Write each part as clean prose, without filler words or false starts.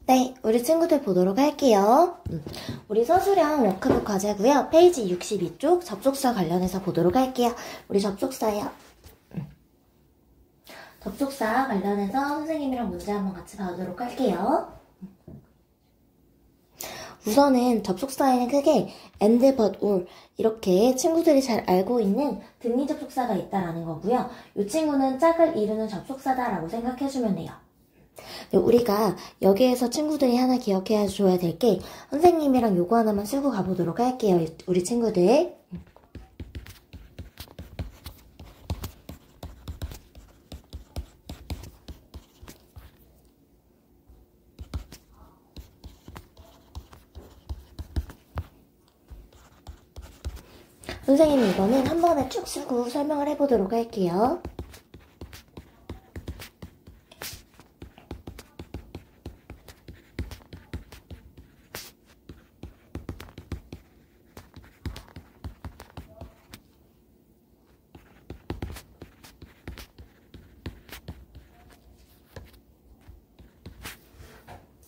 네, 우리 친구들 보도록 할게요. 우리 서술형 워크북 과제고요. 페이지 62쪽 접속사 관련해서 보도록 할게요. 우리 접속사예요. 접속사 관련해서 선생님이랑 문제 한번 같이 봐보도록 할게요. 우선은 접속사에는 크게 and, but, or 이렇게 친구들이 잘 알고 있는 등위 접속사가 있다라는 거고요. 이 친구는 짝을 이루는 접속사다라고 생각해주면 돼요. 우리가 여기에서 친구들이 하나 기억해 줘야 될 게 선생님이랑 요거 하나만 쓰고 가보도록 할게요. 우리 친구들. 선생님이 이거는 한 번에 쭉 쓰고 설명을 해보도록 할게요.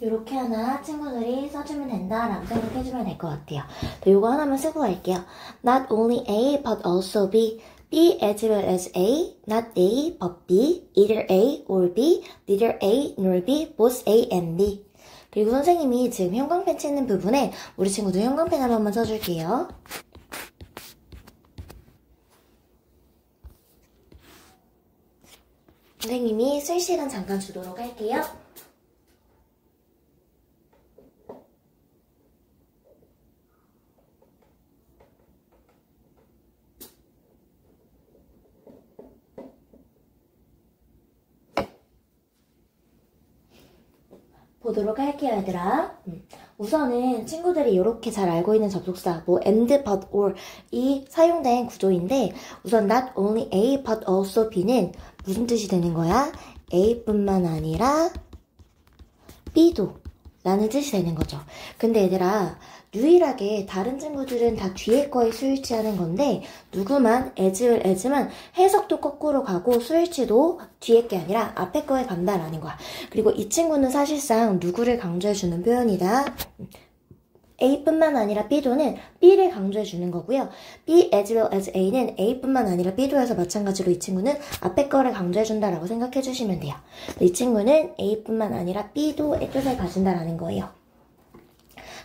요렇게 하나 친구들이 써주면 된다라고 생각해주면 될 것 같아요. 요거 하나만 쓰고 갈게요. Not only A but also B. B as well as A. Not A but B. Either A or B. Neither A nor B. Both A and B. 그리고 선생님이 지금 형광펜 치는 부분에 우리 친구들 형광펜 한 번만 써줄게요. 선생님이 쓸 시간 잠깐 주도록 할게요. 보도록 할게요, 얘들아. 우선은 친구들이 이렇게 잘 알고 있는 접속사, 뭐 and, but, or 이 사용된 구조인데 우선 not only A but also B는 무슨 뜻이 되는 거야? A뿐만 아니라 B도 라는 뜻이 되는 거죠. 근데 얘들아, 유일하게 다른 친구들은 다 뒤에 거에 수일치하는 건데 누구만 as, as만 해석도 거꾸로 가고 수일치도 뒤에 게 아니라 앞에 거에 간다라는 거야. 그리고 이 친구는 사실상 누구를 강조해주는 표현이다. A뿐만 아니라 B도는 B를 강조해주는 거고요. B as well as A는 A뿐만 아니라 B도에서 마찬가지로 이 친구는 앞에 거를 강조해준다라고 생각해주시면 돼요. 이 친구는 A뿐만 아니라 B도의 뜻을 가진다라는 거예요.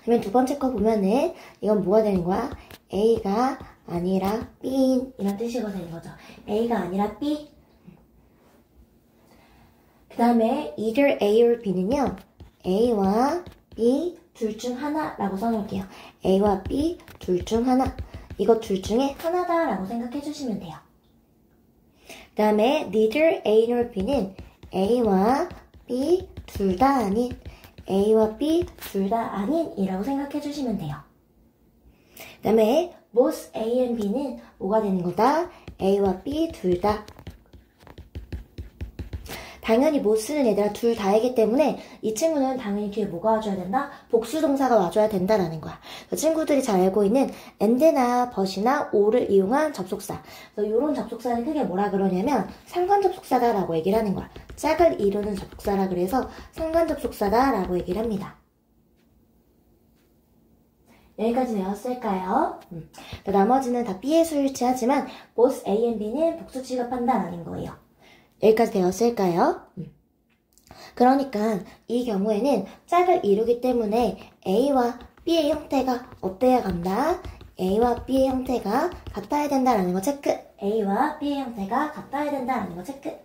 그러면 두 번째 거 보면은 이건 뭐가 되는 거야? A가 아니라 B인 이런 뜻이가 되는 거죠. A가 아니라 B. 그 다음에 either A or B는요. A와 B 둘 중 하나라고 써놓을게요. A와 B 둘 중 하나. 이거 둘 중에 하나다라고 생각해 주시면 돼요. 그 다음에 neither A nor B는 A와 B 둘 다 아닌 A와 B 둘 다 아닌이라고 생각해 주시면 돼요. 그 다음에 both A and B는 뭐가 되는 거다? A와 B 둘 다. 당연히 both는 얘들아 둘 다이기 때문에 이 친구는 당연히 뒤에 뭐가 와줘야 된다? 복수동사가 와줘야 된다라는 거야. 친구들이 잘 알고 있는 and나 but이나 or를 이용한 접속사. 이런 접속사는 크게 뭐라 그러냐면 상관접속사다라고 얘기를 하는 거야. 짝을 이루는 접속사라 그래서 상관접속사다라고 얘기를 합니다. 여기까지 외웠을까요? 나머지는 다 B에 수일치하지만 both A and B는 복수 취급한다라는 거예요. 여기까지 되었을까요? 그러니까 이 경우에는 짝을 이루기 때문에 A와 B의 형태가 어때야 간다? A와 B의 형태가 같아야 된다라는 거 체크. A와 B의 형태가 같아야 된다라는 거 체크.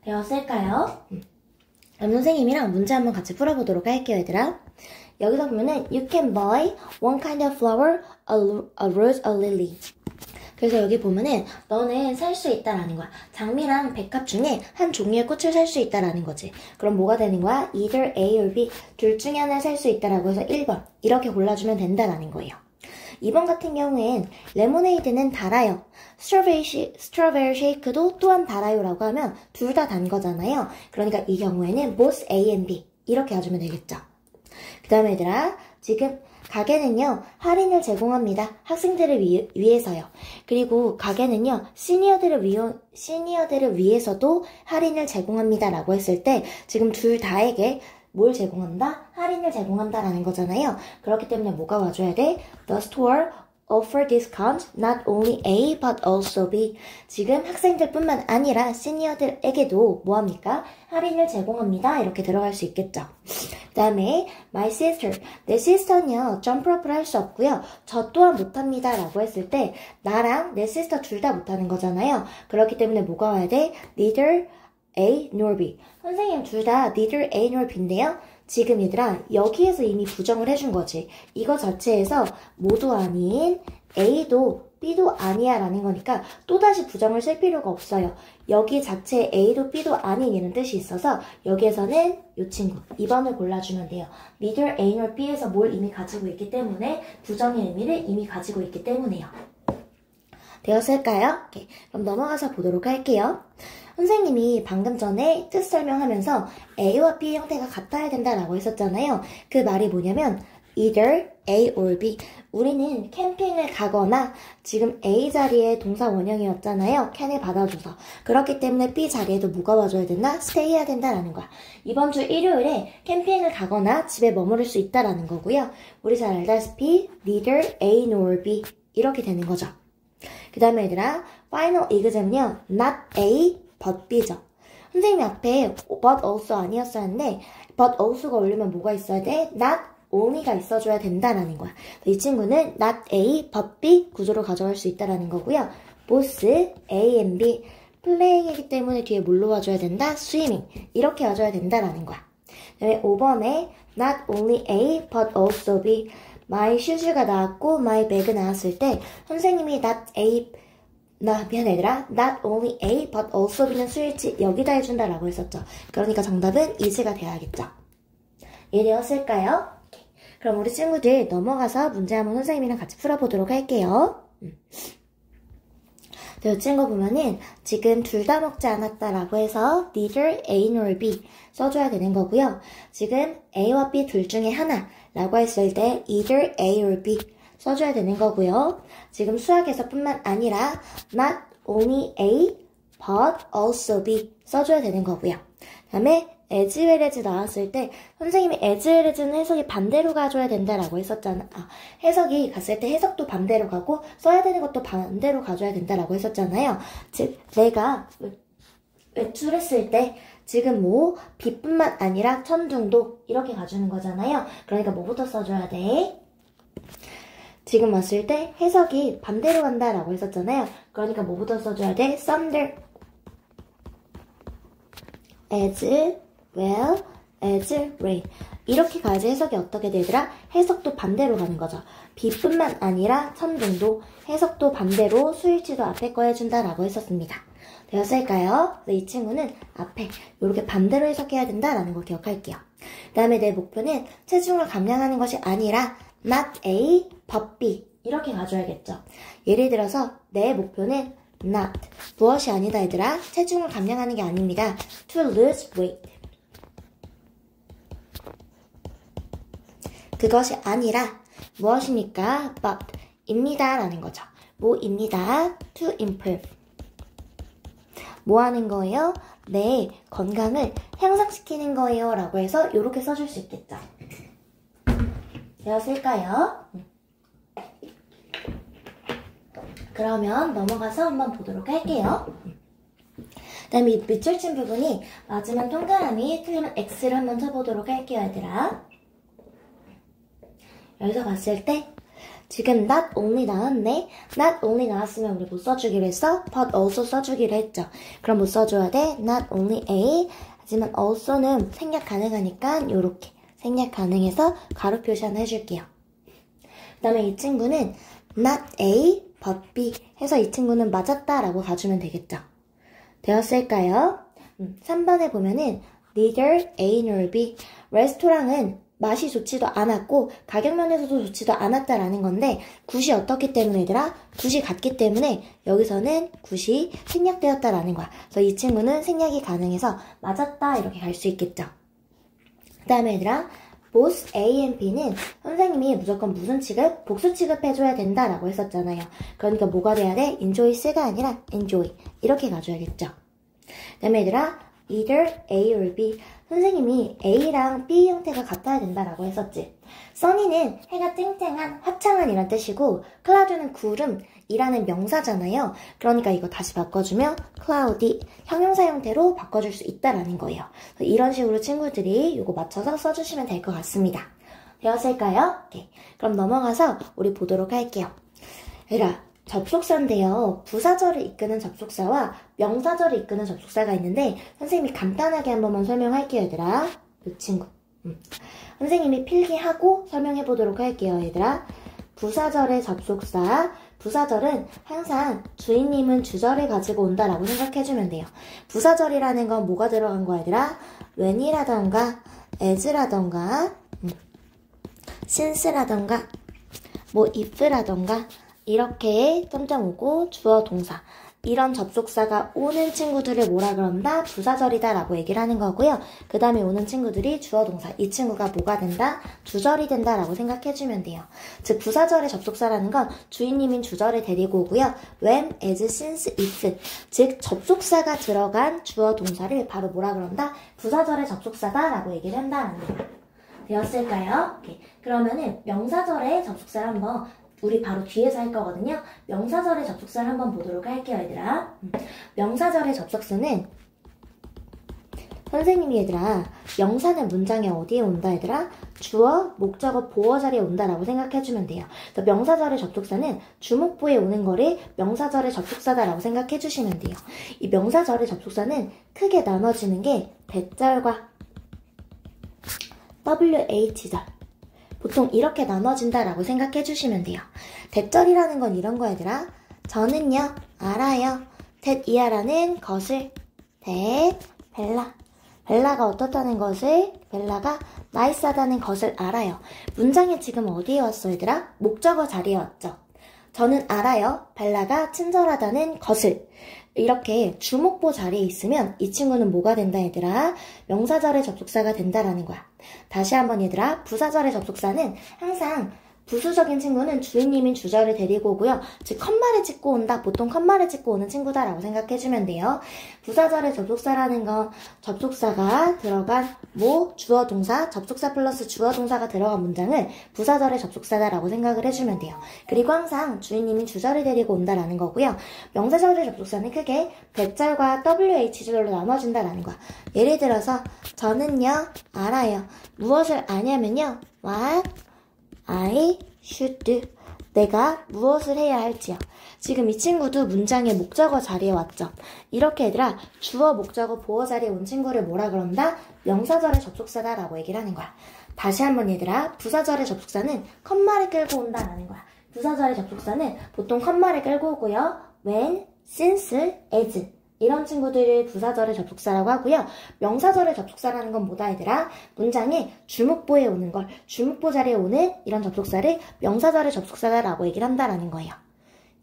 되었을까요? 그럼 선생님이랑 문제 한번 같이 풀어보도록 할게요, 얘들아. 여기서 보면은 You can buy one kind of flower, a rose, a lily. 그래서 여기 보면은 너는 살 수 있다라는 거야. 장미랑 백합 중에 한 종류의 꽃을 살 수 있다라는 거지. 그럼 뭐가 되는 거야? Either A or B 둘 중에 하나를 살 수 있다라고 해서 1번 이렇게 골라주면 된다라는 거예요. 2번 같은 경우엔 레모네이드는 달아요. 스트로베리 쉐이크도 또한 달아요라고 하면 둘 다 단 거잖아요. 그러니까 이 경우에는 both A and B 이렇게 해주면 되겠죠. 그 다음에 얘들아 지금 가게는요, 할인을 제공합니다. 학생들을 위해서요. 그리고 가게는요, 시니어들을 위해서도 할인을 제공합니다. 라고 했을 때, 지금 둘 다에게 뭘 제공한다? 할인을 제공한다라는 거잖아요. 그렇기 때문에 뭐가 와줘야 돼? The store offer discount not only A but also B. 지금 학생들뿐만 아니라 시니어들에게도 뭐합니까? 할인을 제공합니다. 이렇게 들어갈 수 있겠죠. 그 다음에 my sister. 내 sister는요. 점프업을 할 수 없고요. 저 또한 못합니다. 라고 했을 때 나랑 내 sister 둘 다 못하는 거잖아요. 그렇기 때문에 뭐가 와야 돼? Neither A nor B. 선생님 둘 다 neither A nor B인데요. 지금 얘들아 여기에서 이미 부정을 해준 거지. 이거 자체에서 모두 아닌 A도 B도 아니야 라는 거니까 또다시 부정을 쓸 필요가 없어요. 여기 자체에 A도 B도 아닌 이런 뜻이 있어서 여기에서는 이 친구 2번을 골라주면 돼요. neither A nor B에서 뭘 이미 가지고 있기 때문에 부정의 의미를 이미 가지고 있기 때문에요. 되었을까요? 오케이. 그럼 넘어가서 보도록 할게요. 선생님이 방금 전에 뜻 설명하면서 A와 B의 형태가 같아야 된다라고 했었잖아요. 그 말이 뭐냐면 either A or B. 우리는 캠핑을 가거나 지금 A 자리에 동사 원형이었잖아요. can을 받아줘서. 그렇기 때문에 B 자리에도 뭐가 와줘야 된다? stay 해야 된다라는 거야. 이번 주 일요일에 캠핑을 가거나 집에 머무를 수 있다라는 거고요. 우리 잘 알다시피 neither A nor B 이렇게 되는 거죠. 그 다음에 얘들아 final exam은요. not A but B죠. 선생님이 앞에 but also 아니었었는데 but also가 오려면 뭐가 있어야 돼? not only가 있어줘야 된다라는 거야. 이 친구는 not A but B 구조로 가져갈 수 있다라는 거고요. both A and B 플레이이기 때문에 뒤에 뭘로 와줘야 된다? swimming 이렇게 와줘야 된다라는 거야. 그 다음에 5번에 not only A but also B my shoes가 나왔고 my bag가 나왔을 때 선생님이 미안 얘들아 not only A but also B는 수일치 여기다 해준다라고 했었죠. 그러니까 정답은 is가 돼야겠죠. 이해되었을까요? 그럼 우리 친구들 넘어가서 문제 한번 선생님이랑 같이 풀어보도록 할게요. 이 친구 보면은 지금 둘 다 먹지 않았다라고 해서 neither A nor B 써줘야 되는 거고요. 지금 A와 B 둘 중에 하나라고 했을 때 either A or B 써줘야 되는 거고요. 지금 수학에서뿐만 아니라 not only A but also B 써줘야 되는 거고요. 그 다음에 as well as 나왔을 때 선생님이 as well as는 해석이 반대로 가줘야 된다라고 했었잖아. 해석이 갔을 때 해석도 반대로 가고 써야 되는 것도 반대로 가줘야 된다라고 했었잖아요. 즉 내가 외출했을 때 지금 뭐 비뿐만 아니라 천둥도 이렇게 가주는 거잖아요. 그러니까 뭐부터 써줘야 돼? 지금 왔을 때 해석이 반대로 간다라고 했었잖아요. 그러니까 뭐부터 써줘야 돼? thunder as well as rain 이렇게 가야지 해석이 어떻게 되더라? 해석도 반대로 가는 거죠. 비뿐만 아니라 천둥도 해석도 반대로 수일치도 앞에 거 해준다라고 했었습니다. 되었을까요? 이 친구는 앞에 이렇게 반대로 해석해야 된다라는 걸 기억할게요. 그 다음에 내 목표는 체중을 감량하는 것이 아니라 not A but B 이렇게 가져야겠죠. 예를 들어서 내 목표는 not 무엇이 아니다 얘들아 체중을 감량하는 게 아닙니다. to lose weight 그것이 아니라 무엇입니까? but 입니다 라는 거죠. 뭐입니다. to improve 뭐 하는 거예요? 내 건강을 향상시키는 거예요 라고 해서 이렇게 써줄 수 있겠죠. 되었을까요? 그러면 넘어가서 한번 보도록 할게요. 그 다음에 이 밑줄 친 부분이 맞으면 동그라미, 틀리면 X를 한번 쳐보도록 할게요, 얘들아. 여기서 봤을 때 지금 not only 나왔네? not only 나왔으면 우리 뭐 써주기로 했어? but also 써주기로 했죠. 그럼 뭐 써줘야 돼? not only A 하지만 also는 생략 가능하니까 요렇게 생략 가능해서 가로 표시 하나 해줄게요. 그 다음에 이 친구는 not A but B 해서 이 친구는 맞았다 라고 가주면 되겠죠. 되었을까요? 3번에 보면은 neither A nor B 레스토랑은 맛이 좋지도 않았고 가격 면에서도 좋지도 않았다라는 건데 굿이 어떻기 때문에 얘들아? 굿이 같기 때문에 여기서는 굿이 생략되었다라는 거야. 그래서 이 친구는 생략이 가능해서 맞았다 이렇게 갈 수 있겠죠. 그 다음에 얘들아 both A and B는 선생님이 무조건 무슨 취급? 복수 취급해줘야 된다라고 했었잖아요. 그러니까 뭐가 돼야 돼? enjoys가 아니라 enjoy. 이렇게 가줘야겠죠. 그 다음에 얘들아, either A or B. 선생님이 A랑 B 형태가 같아야 된다라고 했었지. sunny는 해가 쨍쨍한, 화창한 이란 뜻이고, cloud는 구름이라는 명사잖아요. 그러니까 이거 다시 바꿔주면 cloudy, 형용사 형태로 바꿔줄 수 있다라는 거예요. 이런 식으로 친구들이 이거 맞춰서 써주시면 될 것 같습니다. 되었을까요? 네. 그럼 넘어가서 우리 보도록 할게요. 얘들아, 접속사인데요. 부사절을 이끄는 접속사와 명사절을 이끄는 접속사가 있는데 선생님이 간단하게 한 번만 설명할게요, 얘들아. 이 친구. 선생님이 필기하고 설명해 보도록 할게요, 얘들아. 부사절의 접속사. 부사절은 항상 주인님은 주절을 가지고 온다라고 생각해주면 돼요. 부사절이라는 건 뭐가 들어간 거야, 얘들아? when이라던가 as라던가 since라던가 뭐 if라던가 이렇게 점점 오고 주어 동사 이런 접속사가 오는 친구들을 뭐라 그런다? 부사절이다 라고 얘기를 하는 거고요. 그 다음에 오는 친구들이 주어 동사 이 친구가 뭐가 된다? 주절이 된다 라고 생각해주면 돼요. 즉 부사절의 접속사라는 건 주인님인 주절을 데리고 오고요. when, as, since, if 즉 접속사가 들어간 주어 동사를 바로 뭐라 그런다? 부사절의 접속사다 라고 얘기를 한다는 거예요. 되었을까요? 오케이. 그러면은 명사절의 접속사를 한번 우리 바로 뒤에서 할 거거든요. 명사절의 접속사를 한번 보도록 할게요, 얘들아. 명사절의 접속사는 선생님이 얘들아 명사는 문장에 어디에 온다, 얘들아? 주어, 목적어, 보어 자리에 온다라고 생각해주면 돼요. 그래서 명사절의 접속사는 주목부에 오는 거를 명사절의 접속사다라고 생각해주시면 돼요. 이 명사절의 접속사는 크게 나눠지는 게 대절과 WH절 보통 이렇게 나눠진다라고 생각해 주시면 돼요. 대절이라는 건 이런 거 얘들아. 저는요 알아요. 이하라는 것을 벨라 벨라가 어떻다는 것을 벨라가 나이스하다는 것을 알아요. 문장이 지금 어디에 왔어 얘들아? 목적어 자리에 왔죠. 저는 알아요. 벨라가 친절하다는 것을. 이렇게 주목보 자리에 있으면 이 친구는 뭐가 된다 얘들아? 명사절의 접속사가 된다라는 거야. 다시 한번 얘들아, 부사절의 접속사는 항상 부수적인 친구는 주인님인 주절을 데리고 오고요. 즉 컴마를 찍고 온다. 보통 컴마를 찍고 오는 친구다라고 생각해주면 돼요. 부사절의 접속사라는 건 접속사가 들어간 주어 동사, 접속사 플러스 주어 동사가 들어간 문장을 부사절의 접속사다라고 생각을 해주면 돼요. 그리고 항상 주인님인 주절을 데리고 온다라는 거고요. 명사절의 접속사는 크게 대절과 WH절로 나눠진다라는 거야. 예를 들어서 저는요 알아요. 무엇을 아냐면요 what I should do. 내가 무엇을 해야 할지요. 지금 이 친구도 문장의 목적어 자리에 왔죠. 이렇게 얘들아 주어, 목적어, 보어 자리에 온 친구를 뭐라 그런다? 명사절의 접속사다라고 얘기를 하는 거야. 다시 한번 얘들아, 부사절의 접속사는 컴마를 끌고 온다라는 거야. 부사절의 접속사는 보통 컴마를 끌고 오고요. when, since, as 이런 친구들을 부사절의 접속사라고 하고요. 명사절의 접속사라는 건 뭐다 얘들아? 문장에 주목보에 오는 걸, 주목보 자리에 오는 이런 접속사를 명사절의 접속사다라고 얘기를 한다라는 거예요.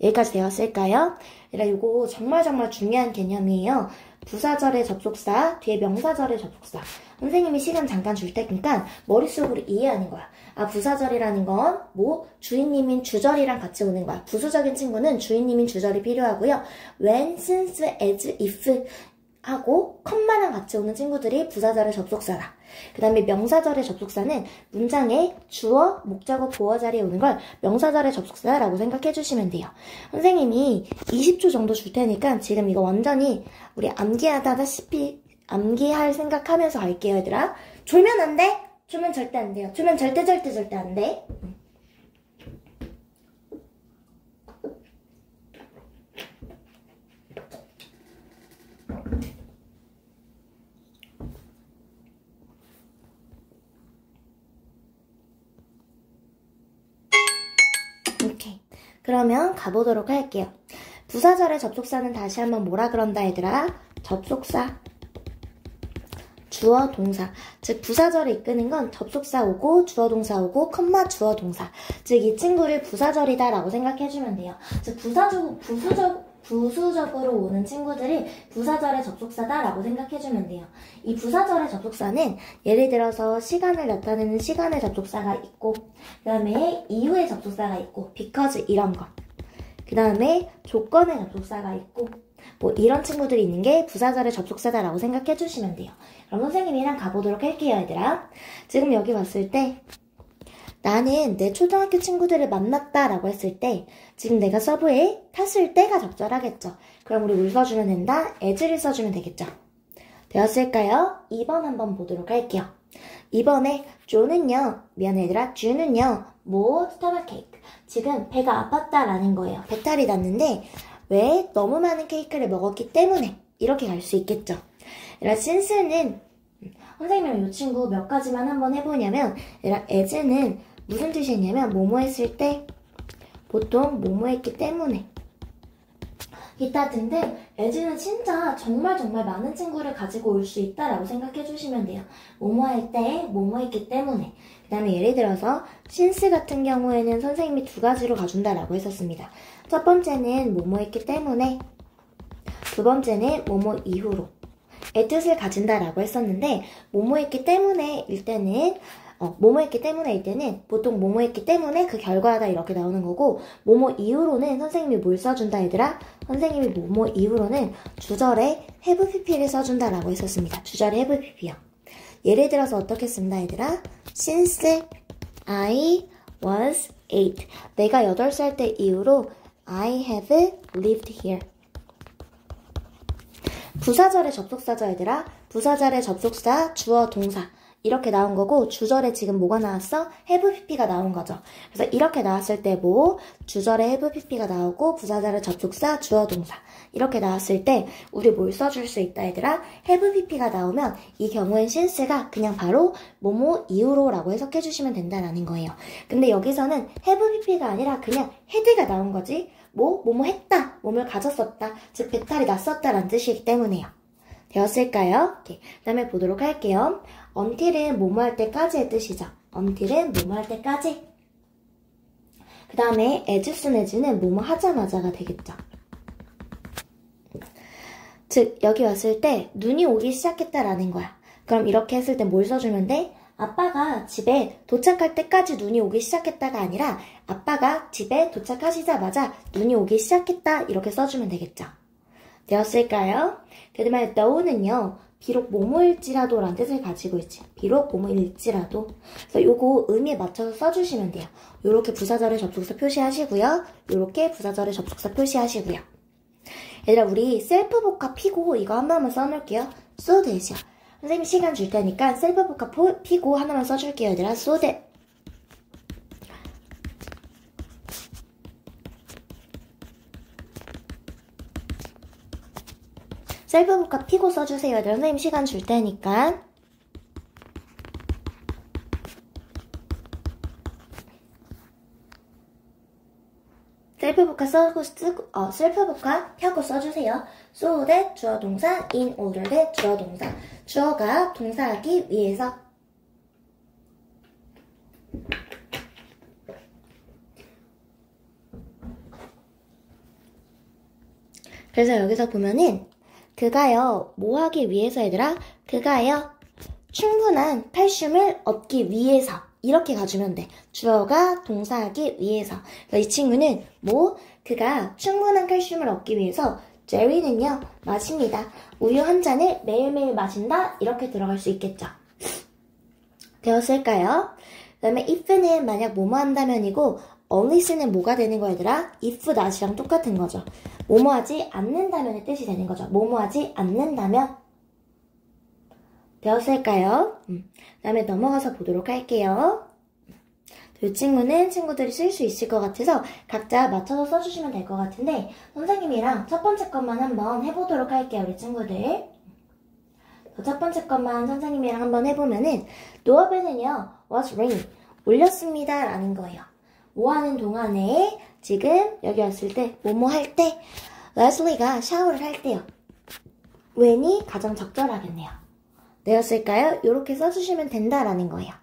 여기까지 되었을까요? 얘들아 이거 정말 중요한 개념이에요. 부사절의 접속사, 뒤에 명사절의 접속사. 선생님이 시간 잠깐 줄 테니까 머릿속으로 이해하는 거야. 아, 부사절이라는 건 주인님인 주절이랑 같이 오는 거야. 부수적인 친구는 주인님인 주절이 필요하고요. when, since, as, if 하고 컴마랑 같이 오는 친구들이 부사절의 접속사다. 그 다음에 명사절의 접속사는 문장에 주어, 목적어, 보어 자리에 오는 걸 명사절의 접속사라고 생각해 주시면 돼요. 선생님이 20초 정도 줄 테니까 지금 이거 완전히 우리 암기하다시피 암기할 생각하면서 할게요, 얘들아. 졸면 안 돼? 졸면 절대 안 돼요. 졸면 절대 안 돼. 오케이. 그러면 가보도록 할게요. 부사절의 접속사는 다시 한번 뭐라 그런다 얘들아? 접속사, 주어, 동사. 즉 부사절을 이끄는 건 접속사 오고 주어 동사 오고 컴마 주어 동사. 즉 이 친구를 부사절이다 라고 생각해주면 돼요. 즉 부수적 부수적으로 오는 친구들이 부사절의 접속사다라고 생각해주면 돼요. 이 부사절의 접속사는 예를 들어서 시간을 나타내는 시간의 접속사가 있고 그 다음에 이유의 접속사가 있고 because 이런 거 그 다음에 조건의 접속사가 있고 뭐 이런 친구들이 있는 게 부사절의 접속사다라고 생각해주시면 돼요. 그럼 선생님이랑 가보도록 할게요, 얘들아. 지금 여기 봤을 때 나는 내 초등학교 친구들을 만났다 라고 했을 때 지금 내가 서브에 탔을 때가 적절하겠죠. 그럼 우리 뭘 써주면 된다? as를 써주면 되겠죠. 되었을까요? 2번 한번 보도록 할게요. 2번에 조는요, 미안해 얘들아, 주는요, 스토마크 케이크. 지금 배가 아팠다 라는 거예요. 배탈이 났는데 왜? 너무 많은 케이크를 먹었기 때문에 이렇게 갈 수 있겠죠. 얘들아, since는 선생님이랑 이 친구 몇 가지만 한번 해보냐면 얘들아, as는 무슨 뜻이 있냐면 뭐뭐 했을 때 보통 뭐뭐 했기 때문에 기타 등등 as는 진짜 정말 많은 친구를 가지고 올 수 있다라고 생각해 주시면 돼요. 뭐뭐 할 때 뭐뭐 했기 때문에 그 다음에 예를 들어서 since 같은 경우에는 선생님이 두 가지로 가준다라고 했었습니다. 첫 번째는 뭐뭐 했기 때문에 두 번째는 뭐뭐 이후로 의 뜻을 가진다라고 했었는데 뭐뭐 했기 때문에 일 때는 뭐뭐 했기 때문에 일 때는 보통 뭐뭐 했기 때문에 그 결과다 이렇게 나오는 거고 뭐뭐 이후로는 선생님이 뭘 써준다 얘들아? 선생님이 뭐뭐 이후로는 주절에 have pp를 써준다라고 했었습니다. 주절에 have pp요. 예를 들어서 어떻게 쓴다 얘들아? Since I was 8 내가 8살 때 이후로 I have lived here 부사절의 접속사죠 얘들아. 부사절의 접속사, 주어, 동사 이렇게 나온 거고 주절에 지금 뭐가 나왔어? have pp가 나온 거죠. 그래서 이렇게 나왔을 때 주절에 have pp가 나오고 부사절의 접속사, 주어, 동사 이렇게 나왔을 때 우리 뭘 써줄 수 있다 얘들아? have pp가 나오면 이 경우엔 since가 그냥 바로 뭐뭐 이후로 라고 해석해 주시면 된다라는 거예요. 근데 여기서는 have pp가 아니라 그냥 had가 나온 거지 뭐뭐 했다, 뭐뭘 가졌었다, 즉 배탈이 났었다라는 뜻이기 때문에요. 되었을까요? 그 다음에 보도록 할게요. until은 뭐뭐 할 때까지의 뜻이죠. until은 뭐뭐 할 때까지. 그 다음에 as soon as는 뭐뭐 하자마자가 되겠죠. 즉 여기 왔을 때 눈이 오기 시작했다라는 거야. 그럼 이렇게 했을 때 뭘 써주면 돼? 아빠가 집에 도착할 때까지 눈이 오기 시작했다가 아니라 아빠가 집에 도착하시자마자 눈이 오기 시작했다 이렇게 써주면 되겠죠. 되었을까요? 그 다음에 though는요. 비록 뭐뭐일지라도 라는 뜻을 가지고 있지. 비록 뭐뭐일지라도. 그래서 요거 의미에 맞춰서 써주시면 돼요. 요렇게 부사절의 접속사 표시하시고요. 요렇게 부사절의 접속사 표시하시고요. 얘들아 우리 셀프 복합 피고 이거 한 번만 써놓을게요. so that이요. 선생님 시간 줄 테니까 셀프 복합 피고 하나만 써줄게요 얘들아. so that 셀프 복합 피고 써주세요 얘들아. 선생님 시간 줄 테니까. 셀프 복합 셀프 복합 펴고 써주세요. so that 주어 동사, in order that 주어 동사. 주어가 동사하기 위해서. 그래서 여기서 보면은 그가요 뭐 하기 위해서 얘들아? 그가요 충분한 칼슘을 얻기 위해서 이렇게 가주면 돼. 주어가 동사하기 위해서. 그래서 이 친구는 그가 충분한 칼슘을 얻기 위해서 제리는요 마십니다. 우유 한 잔을 매일매일 마신다 이렇게 들어갈 수 있겠죠. 되었을까요? 그 다음에 if는 만약 뭐뭐 한다면이고 only는 뭐가 되는 거야 얘들아? if not이랑 똑같은 거죠. 뭐뭐 하지 않는다면의 뜻이 되는 거죠. 뭐뭐 하지 않는다면. 되었을까요? 그 다음에 넘어가서 보도록 할게요. 이 친구는 친구들이 쓸 수 있을 것 같아서 각자 맞춰서 써주시면 될 것 같은데 선생님이랑 첫 번째 것만 한번 해보도록 할게요. 우리 친구들. 첫 번째 것만 선생님이랑 한번 해보면은 노어벨은요 was ring 울렸습니다 라는 거예요. 뭐 하는 동안에 지금 여기 왔을 때 뭐뭐 할 때 레슬리가 샤워를 할 때요. when이 가장 적절하겠네요. 되었을까요? 이렇게 써주시면 된다라는 거예요.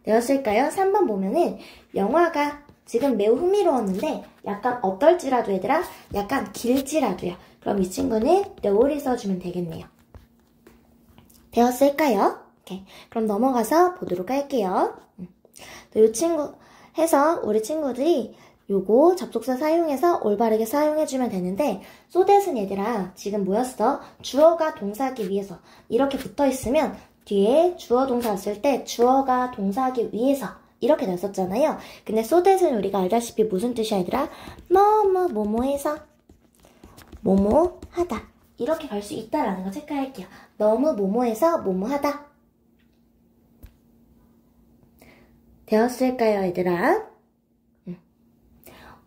되었을까요? 3번 보면은 영화가 지금 매우 흥미로웠는데 약간 어떨지라도 얘들아 약간 길지라도요. 그럼 이 친구는 no를 써주면 되겠네요. 되었을까요? 오케이. 그럼 넘어가서 보도록 할게요. 이 친구 해서 우리 친구들이 요거 접속사 사용해서 올바르게 사용해주면 되는데 so that은 얘들아 지금 뭐였어? 주어가 동사하기 위해서 이렇게 붙어있으면 뒤에 주어 동사 왔을 때 주어가 동사하기 위해서 이렇게 됐었잖아요. 근데 so that은 우리가 알다시피 무슨 뜻이야 얘들아? 뭐뭐해서 뭐뭐하다 이렇게 갈 수 있다라는 거 체크할게요. 너무 뭐뭐해서 뭐뭐하다 되었을까요 얘들아?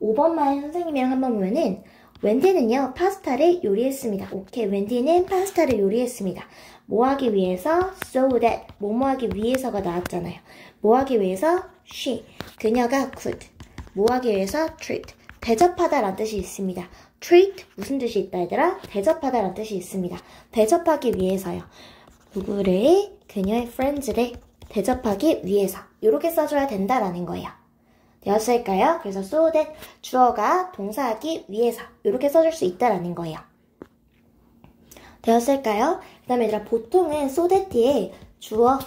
5번만 선생님이랑 한번 보면은 웬디는요 파스타를 요리했습니다. 오케이, 웬디는 파스타를 요리했습니다. 뭐 하기 위해서? so that 뭐뭐 하기 위해서가 나왔잖아요. 뭐 하기 위해서? she 그녀가 could 뭐 하기 위해서? treat 대접하다 라는 뜻이 있습니다. treat 무슨 뜻이 있다 얘들아? 대접하다 라는 뜻이 있습니다. 대접하기 위해서요. 누구를? 그녀의 friends를 대접하기 위해서 이렇게 써줘야 된다라는 거예요. 되었을까요? 그래서 so that 주어가 동사하기 위해서 이렇게 써줄 수 있다라는 거예요. 되었을까요? 그 다음에 얘들아 보통은 so that 뒤에 주어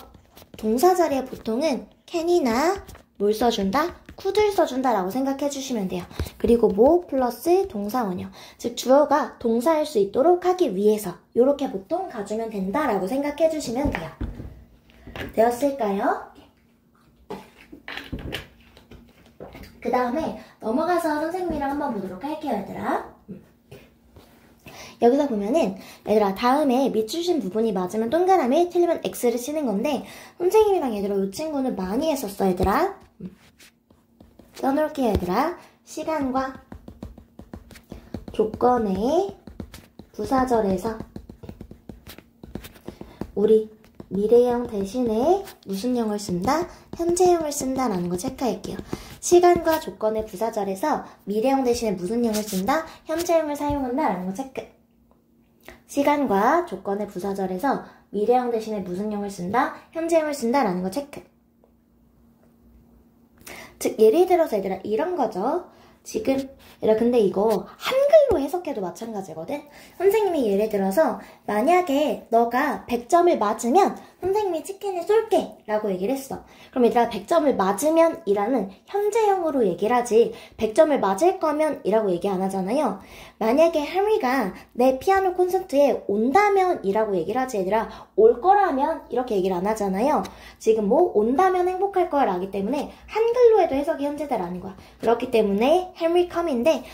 동사 자리에 보통은 can이나 뭘 써준다? could를 써준다 라고 생각해 주시면 돼요. 그리고 뭐 플러스 동사원형 즉 주어가 동사일 수 있도록 하기 위해서 이렇게 보통 가주면 된다라고 생각해 주시면 돼요. 되었을까요? 그 다음에 넘어가서 선생님이랑 한번 보도록 할게요 얘들아. 여기서 보면은 얘들아 다음에 밑주신 부분이 맞으면 동그라미 틀리면 X를 치는 건데 선생님이랑 얘들아 이 친구는 많이 했었어 얘들아. 써놓을게요 얘들아. 시간과 조건의 부사절에서 우리 미래형 대신에 무슨 형을 쓴다? 현재형을 쓴다라는 거 체크할게요. 시간과 조건의 부사절에서 미래형 대신에 무슨 형을 쓴다? 현재형을 사용한다라는 거 체크. 시간과 조건의 부사절에서 미래형 대신에 무슨 형을 쓴다? 현재형을 쓴다라는 거 체크. 즉 예를 들어서 얘들아 이런 거죠. 지금 얘들아 근데 이거 한글로 해석해도 마찬가지거든. 선생님이 예를 들어서 만약에 너가 100점을 맞으면 선생님이 치킨을 쏠게 라고 얘기를 했어. 그럼 얘들아 100점을 맞으면 이라는 현재형으로 얘기를 하지 100점을 맞을 거면 이라고 얘기 안 하잖아요. 만약에 해리가 내 피아노 콘서트에 온다면 이라고 얘기를 하지 얘들아 올 거라면 이렇게 얘기를 안 하잖아요. 지금 뭐 온다면 행복할 거야 라기 때문에 한글로 해도 해석이 현재다라는 거야. 그렇기 때문에 Henry come인데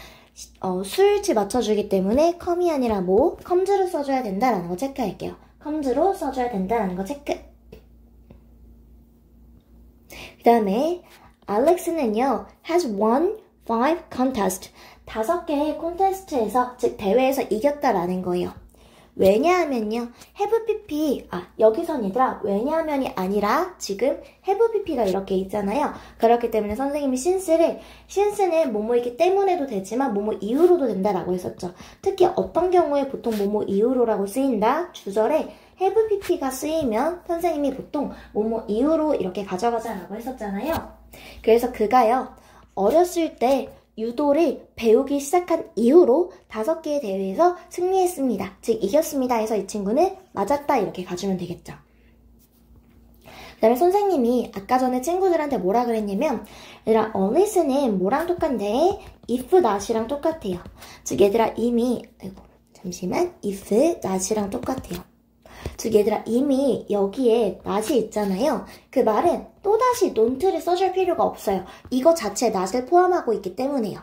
수일치 맞춰주기 때문에 come이 아니라 뭐 comes로 써줘야 된다라는 거 체크할게요. comes로 써줘야 된다라는 거 체크. 그 다음에 Alex는요 has won 5 contests 5개의 콘테스트에서 즉 대회에서 이겼다라는 거예요. 왜냐하면요 have pp 여기선 얘들아 왜냐하면이 아니라 지금 have pp가 이렇게 있잖아요. 그렇기 때문에 선생님이 since는 뭐뭐이기 때문에도 되지만 뭐뭐 이후로도 된다라고 했었죠. 특히 어떤 경우에 보통 뭐뭐 이후로라고 쓰인다? 주절에 have pp가 쓰이면 선생님이 보통 뭐뭐 이후로 이렇게 가져가자라고 했었잖아요. 그래서 그가요 어렸을 때 유도를 배우기 시작한 이후로 5개의 대회에서 승리했습니다. 즉 이겼습니다 해서 이 친구는 맞았다 이렇게 가주면 되겠죠. 그 다음에 선생님이 아까 전에 친구들한테 뭐라 그랬냐면 얘들아 unless는 뭐랑 똑같은데 if not이랑 똑같아요. 즉 얘들아 이미 if not이랑 똑같아요. 즉 얘들아 이미 여기에 not이 있잖아요. 그 말은 또다시 not를 써줄 필요가 없어요. 이거 자체에 not을 포함하고 있기 때문에요.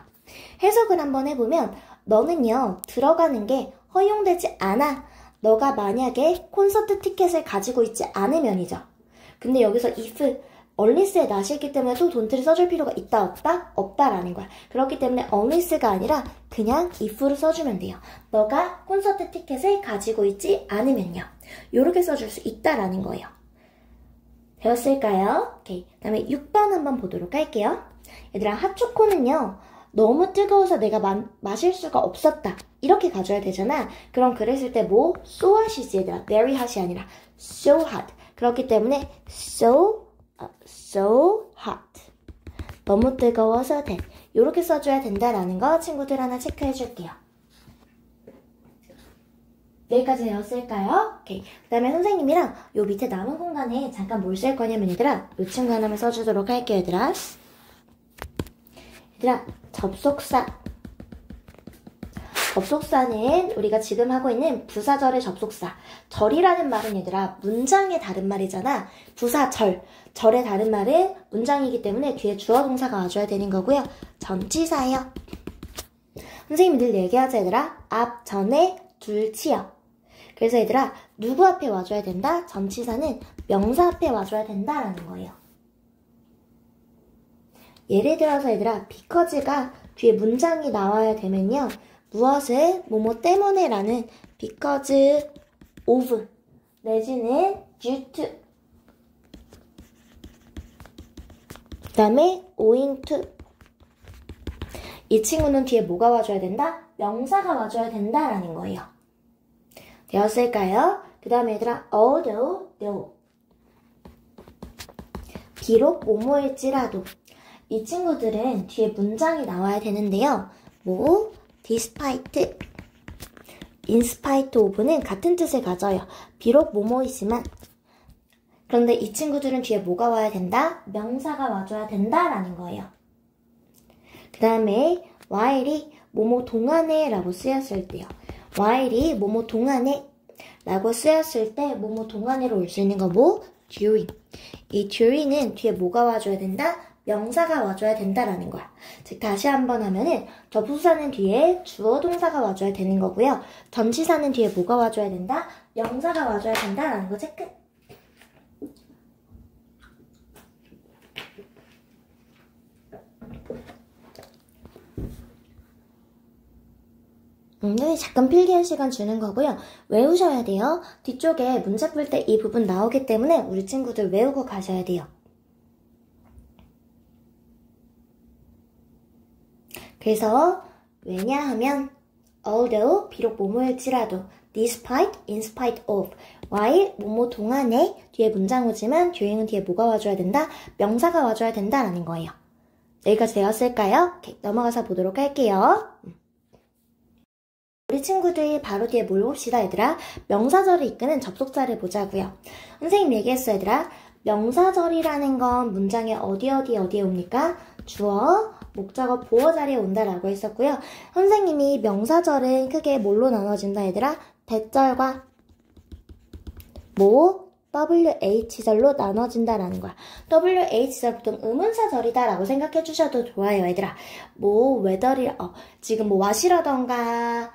해석을 한번 해보면 너는요 들어가는 게 허용되지 않아. 너가 만약에 콘서트 티켓을 가지고 있지 않으면이죠. 근데 여기서 if unless에 not이 있기 때문에 또 don't를 써줄 필요가 있다 없다? 없다라는 거야. 그렇기 때문에 unless가 아니라 그냥 if로 써주면 돼요. 너가 콘서트 티켓을 가지고 있지 않으면요. 요렇게 써줄 수 있다라는 거예요. 되었을까요? 오케이. 그 다음에 6번 한번 보도록 할게요. 얘들아 핫초코는요 너무 뜨거워서 내가 마실 수가 없었다 이렇게 가져야 되잖아. 그럼 그랬을 때 뭐? so hot이지 얘들아. very hot이 아니라 so hot. 그렇기 때문에 so hot. 너무 뜨거워서 that. 이렇게 써줘야 된다라는 거 친구들 하나 체크해 줄게요. 여기까지 되었을까요? 오케이. 그 다음에 선생님이랑 요 밑에 남은 공간에 잠깐 뭘 쓸 거냐면 얘들아 요 친구 하나만 써주도록 할게요. 얘들아 접속사. 접속사는 우리가 지금 하고 있는 부사절의 접속사. 절이라는 말은 얘들아 문장의 다른 말이잖아. 부사절. 절의 다른 말은 문장이기 때문에 뒤에 주어 동사가 와줘야 되는 거고요. 전치사예요. 선생님이 늘 얘기하죠 얘들아. 앞, 전에, 둘, 치여. 그래서 얘들아 누구 앞에 와줘야 된다? 전치사는 명사 앞에 와줘야 된다라는 거예요. 예를 들어서 얘들아 because가 뒤에 문장이 나와야 되면요. 무엇을 뭐뭐 때문에 라는 because of 내지는 due to 그 다음에 owing to 이 친구는 뒤에 뭐가 와줘야 된다? 명사가 와줘야 된다라는 거예요. 되었을까요? 그 다음에 얘들아 although 비록 뭐뭐일지라도 이 친구들은 뒤에 문장이 나와야 되는데요. 뭐 despite, in spite of는 같은 뜻을 가져요. 비록 뭐뭐이지만 그런데 이 친구들은 뒤에 뭐가 와야 된다? 명사가 와줘야 된다라는 거예요. 그 다음에 while이 뭐뭐 동안에 라고 쓰였을 때요. while이 뭐뭐 동안에 라고 쓰였을 때 뭐뭐 동안에로 올 수 있는 거 뭐? during. 이 during은 뒤에 뭐가 와줘야 된다? 명사가 와줘야 된다라는 거야. 즉 다시 한번 하면은 접속사는 뒤에 주어 동사가 와줘야 되는 거고요. 전치사는 뒤에 뭐가 와줘야 된다? 명사가 와줘야 된다라는 거 체크. 잠깐 필기할 시간 주는 거고요. 외우셔야 돼요. 뒤쪽에 문제 풀 때 이 부분 나오기 때문에 우리 친구들 외우고 가셔야 돼요. 그래서 왜냐하면 although 비록 뭐뭐일지라도 despite, in spite of while 뭐뭐 동안에 뒤에 문장 오지만 during은 뒤에 뭐가 와줘야 된다? 명사가 와줘야 된다라는 거예요. 여기까지 되었을까요? 오케이, 넘어가서 보도록 할게요. 우리 친구들 바로 뒤에 뭘 봅시다 얘들아. 명사절을 이끄는 접속사를 보자고요. 선생님 얘기했어 얘들아. 명사절이라는 건 문장에 어디에 옵니까? 주어, 목적어, 보어 자리에 온다라고 했었고요. 선생님이 명사절은 크게 뭘로 나눠진다 얘들아? 대절과 뭐? WH절로 나눠진다라는 거야. WH절 보통 의문사절이다라고 생각해 주셔도 좋아요 얘들아. 뭐 지금 뭐 what이라던가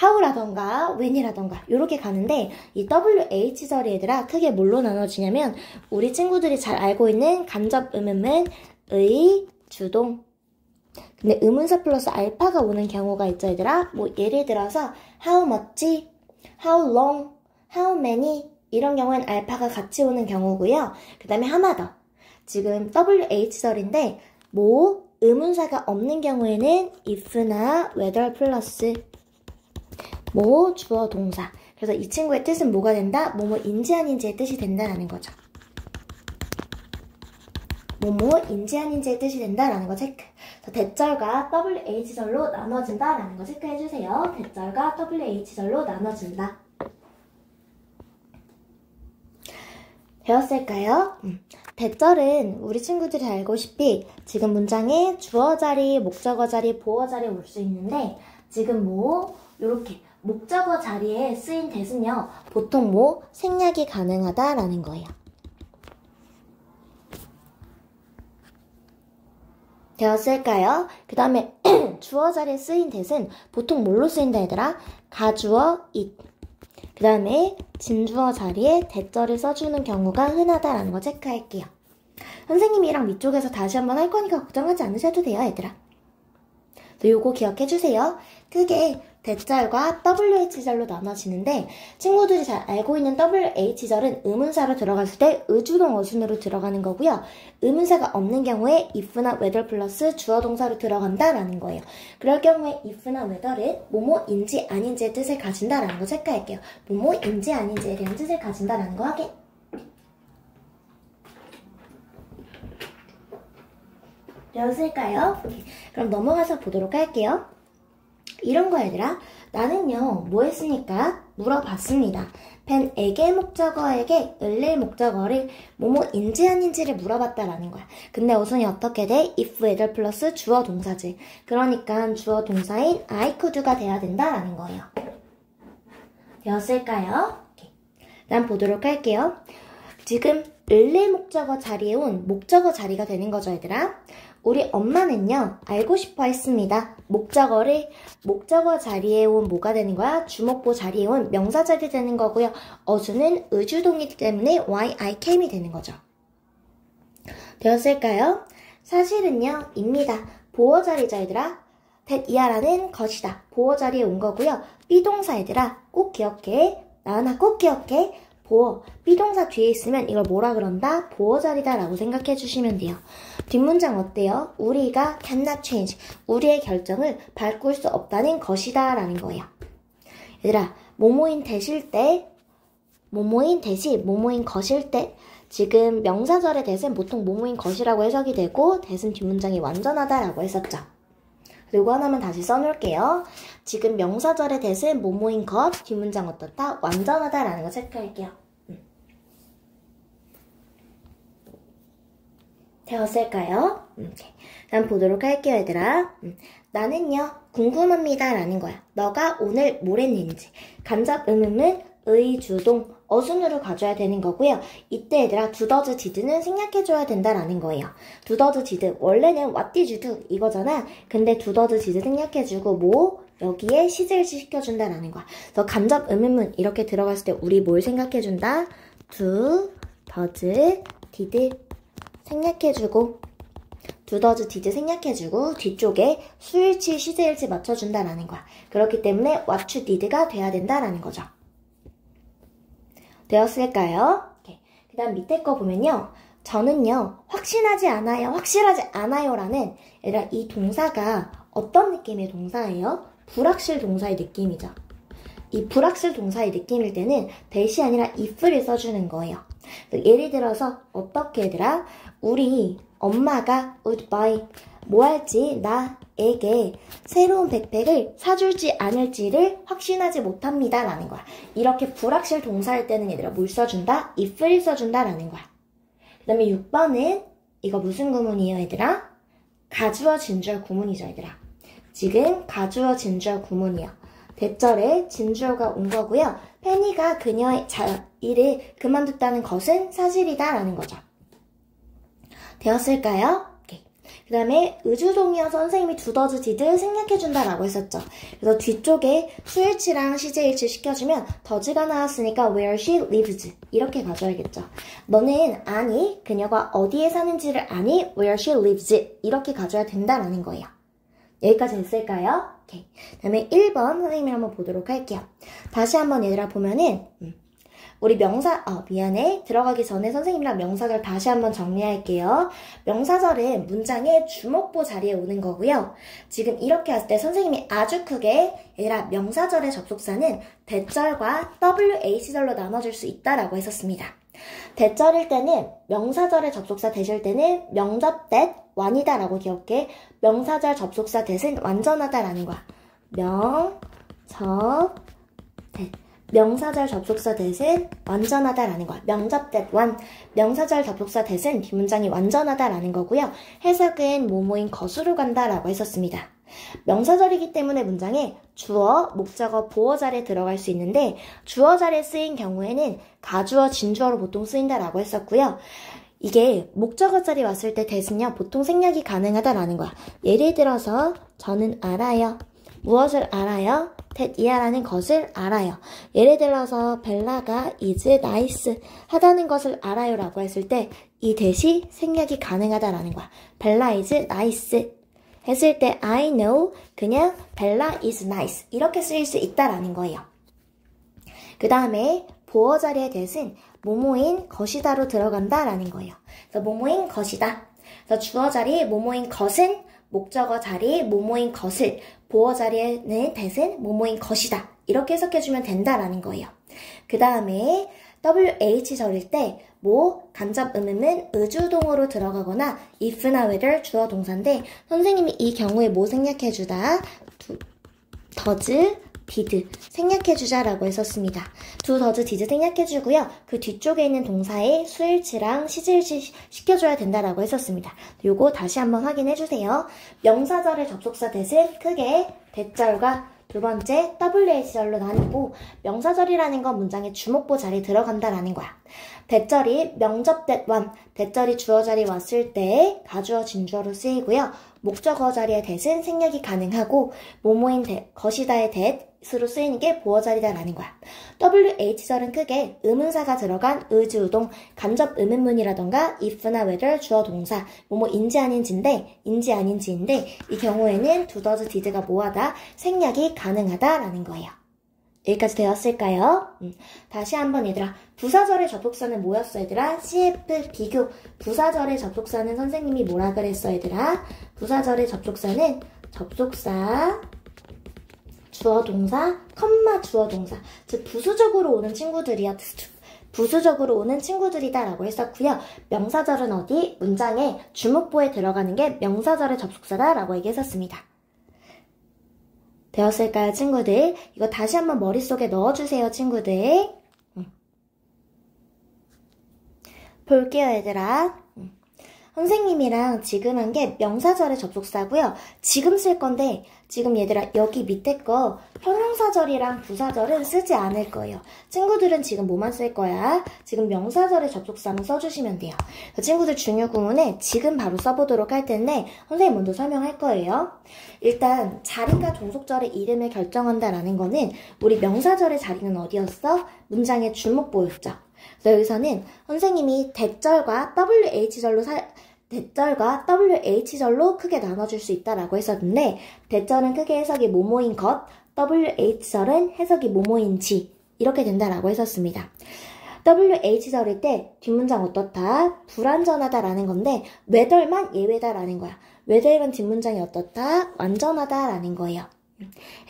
how라던가 when이라던가 이렇게 가는데 이 WH절이 얘들아 크게 뭘로 나눠지냐면 우리 친구들이 잘 알고 있는 간접 의문문 의, 주동. 근데 의문사 플러스 알파가 오는 경우가 있죠 얘들아. 뭐 예를 들어서 how much, how long, how many 이런 경우엔 알파가 같이 오는 경우고요. 그 다음에 하나 더. 지금 WH절인데 뭐 의문사가 없는 경우에는 if나 whether 플러스 뭐 주어 동사. 그래서 이 친구의 뜻은 뭐가 된다? 뭐뭐인지 아닌지의 뜻이 된다라는 거죠. 뭐뭐인지 아닌지의 뜻이 된다라는 거 체크. 대절과 WH절로 나눠진다라는 거 체크해주세요. 대절과 WH절로 나눠진다. 배웠을까요? 대절은 우리 친구들이 알고싶이 지금 문장에 주어 자리, 목적어 자리, 보어 자리에 올 수 있는데 지금 뭐 요렇게 목적어 자리에 쓰인 대은요 보통 뭐 생략이 가능하다라는 거예요. 되었을까요? 그 다음에 주어 자리에 쓰인 대은 보통 뭘로 쓰인다 얘들아? 가주어 it. 그 다음에 진주어 자리에 대절을 써주는 경우가 흔하다라는 거 체크할게요. 선생님이랑 위쪽에서 다시 한번 할 거니까 걱정하지 않으셔도 돼요 얘들아. 요거 기억해주세요. 크게 대절과 WH절로 나눠지는데 친구들이 잘 알고 있는 WH절은 의문사로 들어갔을 때 의주동 어순으로 들어가는 거고요. 의문사가 없는 경우에 if나 whether 플러스 주어 동사로 들어간다라는 거예요. 그럴 경우에 if나 whether은 뭐뭐인지 아닌지의 뜻을 가진다라는 거 체크할게요. 뭐뭐인지 아닌지에 대한 뜻을 가진다라는 거 확인. 되었을까요? 그럼 넘어가서 보도록 할게요. 이런 거 얘들아. 나는요 뭐 했으니까 물어봤습니다. 벤에게 목적어에게 을릴 목적어를 뭐뭐인지 아닌지를 물어봤다라는 거야. 근데 우선이 어떻게 돼? if 애들 플러스 주어 동사지. 그러니까 주어 동사인 I could가 돼야 된다라는 거예요. 되었을까요? 다음 보도록 할게요. 지금 을릴 목적어 자리에 온 목적어 자리가 되는 거죠 얘들아. 우리 엄마는요 알고 싶어 했습니다. 목적어 자리에 온 뭐가 되는 거야? 주목보 자리에 온 명사 자리 되는 거고요. 어수는 의주동이기 때문에 why I came이 되는 거죠. 되었을까요? 사실은요 입니다. 보어 자리죠 얘들아. that 이하라는 것이다. 보어 자리에 온 거고요. 비동사 얘들아 꼭 기억해. 나은아 꼭 기억해. 보어, 비동사 뒤에 있으면 이걸 뭐라 그런다? 보어 자리다 라고 생각해 주시면 돼요. 뒷문장 어때요? 우리가 cannot change, 우리의 결정을 바꿀 수 없다는 것이다 라는 거예요. 얘들아, 뭐뭐인 대실 때, 뭐뭐인 대시, 뭐뭐인 것일 때 지금 명사절의 대신 보통 뭐뭐인 것이라고 해석이 되고 대신 뒷문장이 완전하다 라고 했었죠. 그리고 하나만 다시 써놓을게요. 지금 명사절의 대신 뭐뭐인 것, 뒷문장 어떻다? 완전하다라는 거 체크할게요. 되었을까요? 다음 보도록 할게요, 얘들아. 나는요, 궁금합니다. 라는 거야. 너가 오늘 뭘 했는지. 간접 의문문, 의주동, 어순으로 가져야 되는 거고요. 이때 얘들아, 두더즈 디드는 생략해줘야 된다라는 거예요. 두더즈 디드, 원래는 what did you do? 이거잖아. 근데 두더즈 디드 생략해주고 뭐? 여기에 시제일치 시켜준다라는 거야. 그래서 간접 의문문 이렇게 들어갔을 때 우리 뭘 생각해준다? 두더즈 디드 생략해주고 두더즈 디드 생략해주고 뒤쪽에 수일치 시제일치 맞춰준다라는 거야. 그렇기 때문에 what you did가 돼야 된다라는 거죠. 되었을까요? 그 다음 밑에 거 보면요. 저는요 확신하지 않아요, 확실하지 않아요라는 얘들아 이 동사가 어떤 느낌의 동사예요? 불확실 동사의 느낌이죠. 이 불확실 동사의 느낌일 때는 that이 아니라 if를 써주는 거예요. 예를 들어서 어떻게 얘들아? 우리 엄마가 would buy 뭐 할지 나에게 새로운 백팩을 사줄지 않을지를 확신하지 못합니다 라는 거야. 이렇게 불확실 동사일 때는 얘들아 뭘 써준다? if를 써준다 라는 거야. 그 다음에 6번은 이거 무슨 구문이에요 얘들아? 가주어 진주어 구문이죠 얘들아. 지금 가주어 진주어 구문이요. 대절에 진주어가 온 거고요. 페니가 그녀의 일을 그만뒀다는 것은 사실이다 라는 거죠. 되었을까요? 그 다음에 의주동이어서 선생님이 두더즈 디드 생략해준다 라고 했었죠. 그래서 뒤쪽에 수일치랑 시제일치 시켜주면 더즈가 나왔으니까 where she lives 이렇게 가져야겠죠. 너는 아니 그녀가 어디에 사는지를 아니 where she lives 이렇게 가져야 된다라는 거예요. 여기까지 됐을까요? 오케이. 그 다음에 1번 선생님이 한번 보도록 할게요. 다시 한번 얘들아 보면은 우리 미안해. 들어가기 전에 선생님이랑 명사절 다시 한번 정리할게요. 명사절은 문장의 주목보 자리에 오는 거고요. 지금 이렇게 했을 때 선생님이 아주 크게 얘들아 명사절의 접속사는 대절과 WH절로 나눠줄 수 있다라고 했었습니다. 대절일 때는 명사절의 접속사 대실 때는 명접 that 완이다 라고 기억해. 명사절 접속사 that은 완전하다라는 거야. 명접 that 명사절 접속사 that은 완전하다라는 거야. 명접 that one. 명사절 접속사 that은 뒷문장이 완전하다라는 거고요. 해석은 뭐뭐인 것으로 간다라고 했었습니다. 명사절이기 때문에 문장에 주어, 목적어, 보어 자리에 들어갈 수 있는데 주어 자리에 쓰인 경우에는 가주어, 진주어로 보통 쓰인다라고 했었고요. 이게 목적어 자리에 왔을 때 that은요 보통 생략이 가능하다라는 거야. 예를 들어서 저는 알아요. 무엇을 알아요? that 이하라는 것을 알아요. 예를 들어서 벨라가 is nice 하다는 것을 알아요 라고 했을 때 이 that이 생략이 가능하다라는 거야. 벨라 is nice 했을 때 I know 그냥 벨라 is nice 이렇게 쓰일 수 있다라는 거예요. 그 다음에 보어 자리의 that은 뭐뭐인 것이다로 들어간다라는 거예요. 그래서 뭐뭐인 것이다. 그래서 주어 자리 뭐뭐인 것은 목적어 자리 뭐뭐인 것을 보어 자리에는 that은 뭐뭐인 것이다. 이렇게 해석해주면 된다라는 거예요. 그 다음에 WH절일 때 간접 음음은 의주동으로 들어가거나 if나 whether 주어 동사인데 선생님이 이 경우에 생략해주다 does, did 생략해주자라고 했었습니다. does, did 생략해주고요. 그 뒤쪽에 있는 동사에 수일치랑 시제일치 시켜줘야 된다라고 했었습니다. 요거 다시 한번 확인해주세요. 명사절의 접속사 that은 크게 that절과 두 번째 WH절로 나뉘고 명사절이라는 건 문장의 주목보 자리에 들어간다라는 거야. that절이 명접 that one, that절이 주어 자리에 왔을 때 가주어 진주어로 쓰이고요. 목적어 자리의 that은 생략이 가능하고 모모인 것이다의 that으로 쓰이는 게 보어 자리다라는 거야. WH절은 크게 의문사가 들어간 의주우동, 간접 의문문이라던가 if나 whether 주어 동사, 인지 아닌지인데 이 경우에는 does, did가 뭐하다? 생략이 가능하다라는 거예요. 여기까지 되었을까요? 다시 한번 얘들아. 부사절의 접속사는 뭐였어 얘들아? CF 비교. 부사절의 접속사는 선생님이 뭐라 그랬어 얘들아? 부사절의 접속사는 접속사, 주어 동사, 주어 동사. 즉 부수적으로 오는 친구들이야. 부수적으로 오는 친구들이다라고 했었고요. 명사절은 어디? 문장의 주목보에 들어가는 게 명사절의 접속사다라고 얘기했었습니다. 되었을까요, 친구들? 이거 다시 한번 머릿속에 넣어주세요, 친구들. 볼게요, 얘들아. 선생님이랑 지금 한 게 명사절의 접속사고요. 지금 쓸 건데 지금 얘들아 여기 밑에 거 형용사절이랑 부사절은 쓰지 않을 거예요. 친구들은 지금 뭐만 쓸 거야? 지금 명사절의 접속사만 써주시면 돼요. 친구들 중요 구문에 지금 바로 써보도록 할 텐데 선생님 먼저 설명할 거예요. 일단 자리가 종속절의 이름을 결정한다라는 거는 우리 명사절의 자리는 어디였어? 문장의 주목보였죠. 그래서 여기서는 선생님이 that절과 WH절로 크게 나눠줄 수 있다라고 했었는데 that절은 크게 해석이 뭐뭐인 것, WH절은 해석이 뭐뭐인지 이렇게 된다라고 했었습니다. WH절일 때 뒷문장 어떻다? 불완전하다라는 건데 whether만 예외다라는 거야. whether만 뒷문장이 어떻다? 완전하다라는 거예요.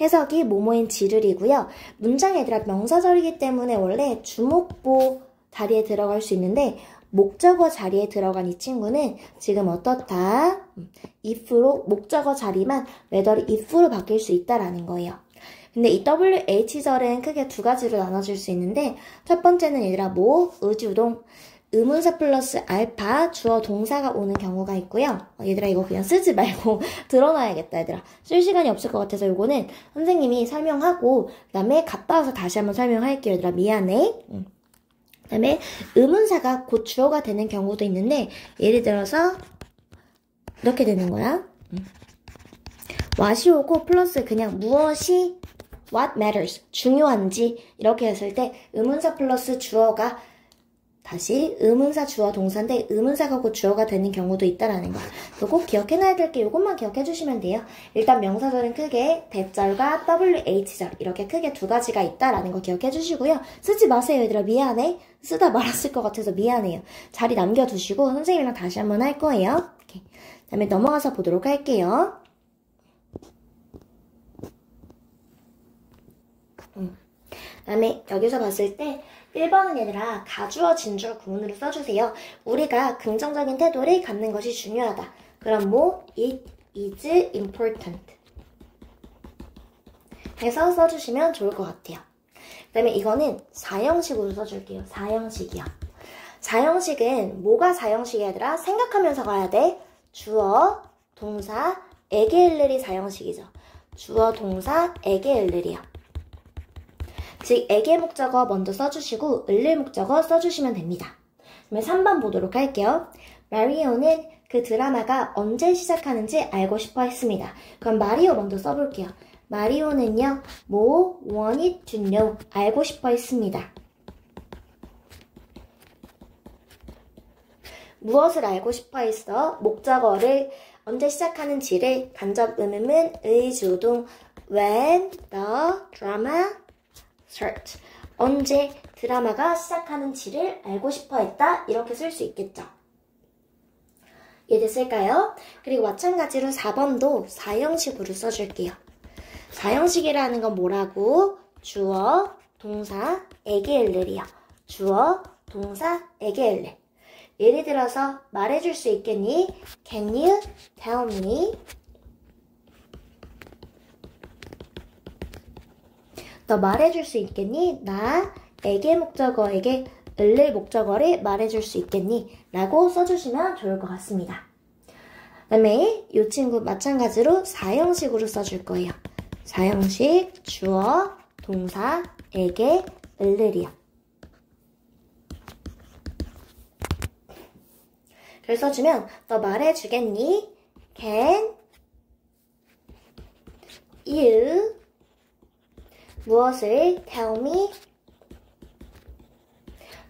해석이 뭐뭐인 지를이고요. 문장 얘들아 명사절이기 때문에 원래 주목보 자리에 들어갈 수 있는데 목적어 자리에 들어간 이 친구는 지금 어떻다? if로 목적어 자리만 whether이 if로 바뀔 수 있다라는 거예요. 근데 이 WH절은 크게 두 가지로 나눠질 수 있는데 첫 번째는 얘들아 의주동 의문사 플러스 알파 주어 동사가 오는 경우가 있고요. 얘들아 이거 그냥 쓰지 말고 들어놔야겠다 얘들아. 쓸 시간이 없을 것 같아서 이거는 선생님이 설명하고 그 다음에 갔다 와서 다시 한번 설명할게요. 얘들아 미안해. 그 다음에 의문사가 곧 주어가 되는 경우도 있는데 예를 들어서 이렇게 되는 거야. what이 오고 플러스 그냥 무엇이 what matters 중요한지 이렇게 했을 때 의문사 플러스 주어가 다시 의문사 주어 동사인데 의문사가 곧 주어가 되는 경우도 있다라는 거야. 꼭 기억해놔야 될 게 이것만 기억해주시면 돼요. 일단 명사절은 크게 that절과 WH절 이렇게 크게 두 가지가 있다라는 거 기억해주시고요. 쓰지 마세요 얘들아 미안해. 쓰다 말았을 것 같아서 미안해요. 자리 남겨두시고 선생님이랑 다시 한번 할 거예요. 그 다음에 넘어가서 보도록 할게요. 그 다음에 여기서 봤을 때 1번은 얘들아 가주어 진주어 구문으로 써주세요. 우리가 긍정적인 태도를 갖는 것이 중요하다. 그럼 it is important 해서 써주시면 좋을 것 같아요. 그 다음에 이거는 4형식으로 써줄게요. 4형식이요. 4형식은 뭐가 4형식이야 얘들아? 생각하면서 가야 돼. 주어, 동사, 에게 일르리 4형식이죠. 주어, 동사, 에게 일르리요. 즉 에게 목적어 먼저 써주시고 을릴 목적어 써주시면 됩니다. 그러면 3번 보도록 할게요. 마리오는 그 드라마가 언제 시작하는지 알고 싶어 했습니다. 그럼 마리오 먼저 써볼게요. 마리오는요, wanted to know, 알고 싶어 했습니다. 무엇을 알고 싶어 했어? 목적어를 언제 시작하는지를 간접 의문문 의주동 when the drama start 언제 드라마가 시작하는지를 알고 싶어 했다 이렇게 쓸 수 있겠죠. 이해됐을까요? 그리고 마찬가지로 4번도 4형식으로 써줄게요. 4형식이라는 건 뭐라고? 주어, 동사, 에게 일르리요. 주어, 동사에게 을래. 예를 들어서 말해줄 수 있겠니? Can you tell me? 너 말해줄 수 있겠니? 나에게 목적어에게 을릴 목적어를 말해줄 수 있겠니? 라고 써주시면 좋을 것 같습니다. 그 다음에 이 친구 마찬가지로 4형식으로 써줄 거예요. 4형식 주어, 동사에게 을릴이요. 그래서 써주면 너 말해주겠니? Can you 무엇을 tell me?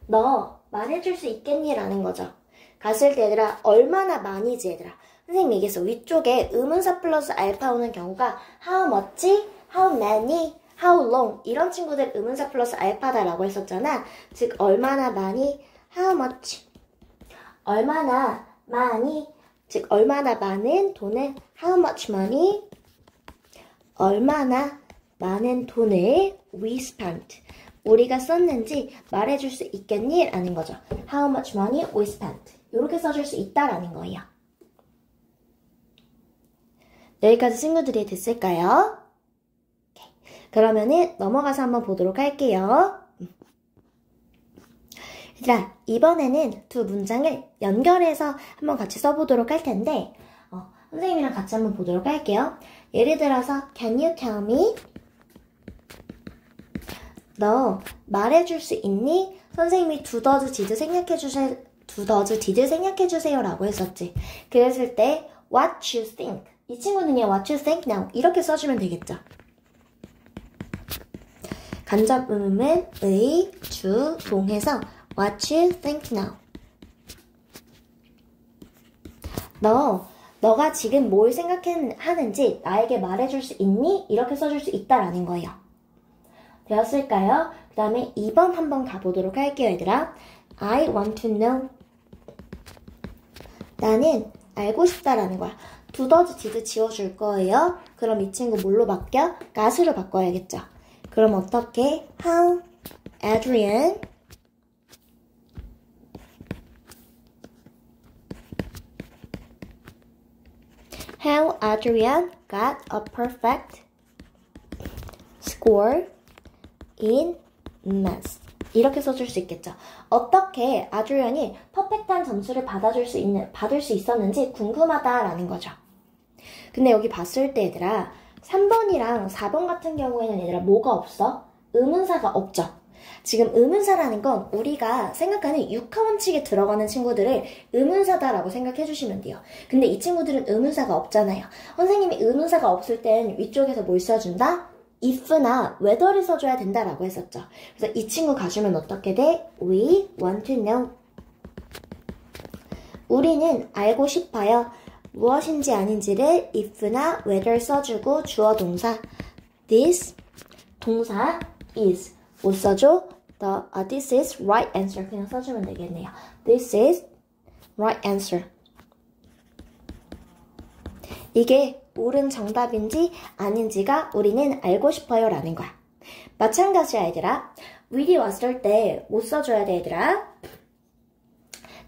너 말해줄 수 있겠니? 라는 거죠. 갔을 때 얘들아 얼마나 많이지 얘들아. 선생님이 얘기했어. 위쪽에 의문사 플러스 알파 오는 경우가 how much, how many, how long 이런 친구들 의문사 플러스 알파다라고 했었잖아. 즉 얼마나 많이, how much 얼마나 많이, 즉 얼마나 많은 돈을 how much money 얼마나 많은 돈을 we spent 우리가 썼는지 말해줄 수 있겠니? 라는 거죠. How much money we spent 이렇게 써줄 수 있다라는 거예요. 여기까지 친구들이 됐을까요? 오케이. 그러면은 넘어가서 한번 보도록 할게요. 얘들아, 이번에는 두 문장을 연결해서 한번 같이 써보도록 할 텐데 선생님이랑 같이 한번 보도록 할게요. 예를 들어서 Can you tell me? 너 말해줄 수 있니? 선생님이 두더즈 디드 생략해주세요 라고 했었지. 그랬을 때 What you think? 이 친구는요 What you think now? 이렇게 써주면 되겠죠. 간접음은 의, 주, 동해서 What you think now? 너가 지금 뭘 생각하는지 나에게 말해줄 수 있니? 이렇게 써줄 수 있다라는 거예요. 되었을까요? 그 다음에 2번 한번 가보도록 할게요, 얘들아. I want to know. 나는 알고 싶다라는 거야. 두더지 디드 지워줄 거예요. 그럼 이 친구 뭘로 바뀌어? got으로 바꿔야겠죠. 그럼 어떻게? How Adrian got a perfect score in math. 이렇게 써줄 수 있겠죠. 어떻게 아드리안이 퍼펙트한 점수를 받을 수 있었는지 궁금하다라는 거죠. 근데 여기 봤을 때 얘들아 3번이랑 4번 같은 경우에는 얘들아 뭐가 없어? 의문사가 없죠. 지금 의문사라는 건 우리가 생각하는 육하 원칙에 들어가는 친구들을 의문사다라고 생각해 주시면 돼요. 근데 이 친구들은 의문사가 없잖아요. 선생님이 의문사가 없을 땐 위쪽에서 뭘 써준다? if나 whether를 써줘야 된다라고 했었죠. 그래서 이 친구 가주면 어떻게 돼? We want to know. 우리는 알고 싶어요. 무엇인지 아닌지를 if나 whether 써주고 주어 동사 this 동사 is 못 써줘? This is right answer 그냥 써주면 되겠네요. This is right answer. 이게 옳은 정답인지 아닌지가 우리는 알고 싶어요 라는 거야. 마찬가지야 얘들아. will이 왔을 때 못 써줘야 돼 얘들아.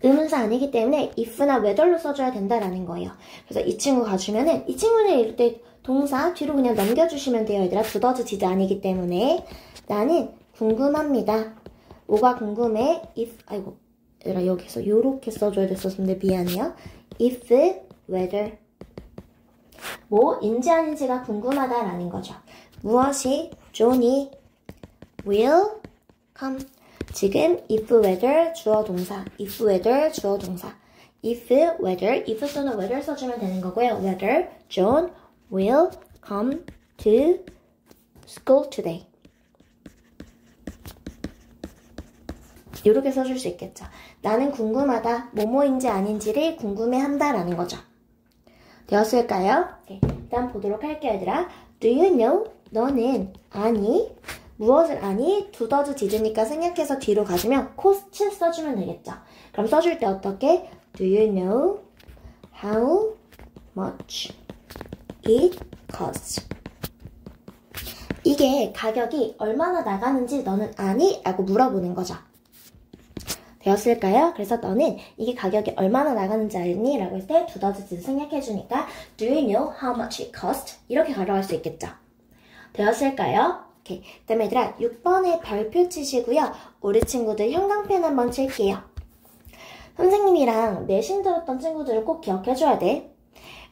의문사 아니기 때문에 if나 whether로 써줘야 된다라는 거예요. 그래서 이 친구 가주면은 이 친구는 이럴 때 동사 뒤로 그냥 넘겨주시면 돼요 얘들아. 두더지 디드 아니기 때문에 나는 궁금합니다. 뭐가 궁금해? 아이고 얘들아 여기서 요렇게 써줘야 됐었는데 미안해요. if, whether 뭐인지 아닌지가 궁금하다라는 거죠. 무엇이 존이 will come 지금 if whether 주어 동사 if whether 주어 동사 if whether if 또는 whether 써주면 되는 거고요. whether John will come to school today 이렇게 써줄 수 있겠죠. 나는 궁금하다 뭐뭐인지 아닌지를 궁금해한다라는 거죠. 되었을까요? 네, 일단 보도록 할게요 얘들아. Do you know? 너는 아니? 무엇을 아니? 두더지 디드니까 생략해서 뒤로 가주면 cost 써주면 되겠죠. 그럼 써줄 때 어떻게? Do you know how much it costs? 이게 가격이 얼마나 나가는지 너는 아니? 라고 물어보는 거죠. 되었을까요? 그래서 너는 이게 가격이 얼마나 나가는지 알니? 라고 했을 때 두더지즈 생략해주니까 Do you know how much it cost? 이렇게 가져갈 수 있겠죠. 되었을까요? 오케이. 그 다음에 얘들아 6번에 별표 치시고요. 우리 친구들 형광펜 한번 칠게요. 선생님이랑 내신 들었던 친구들을 꼭 기억해줘야 돼.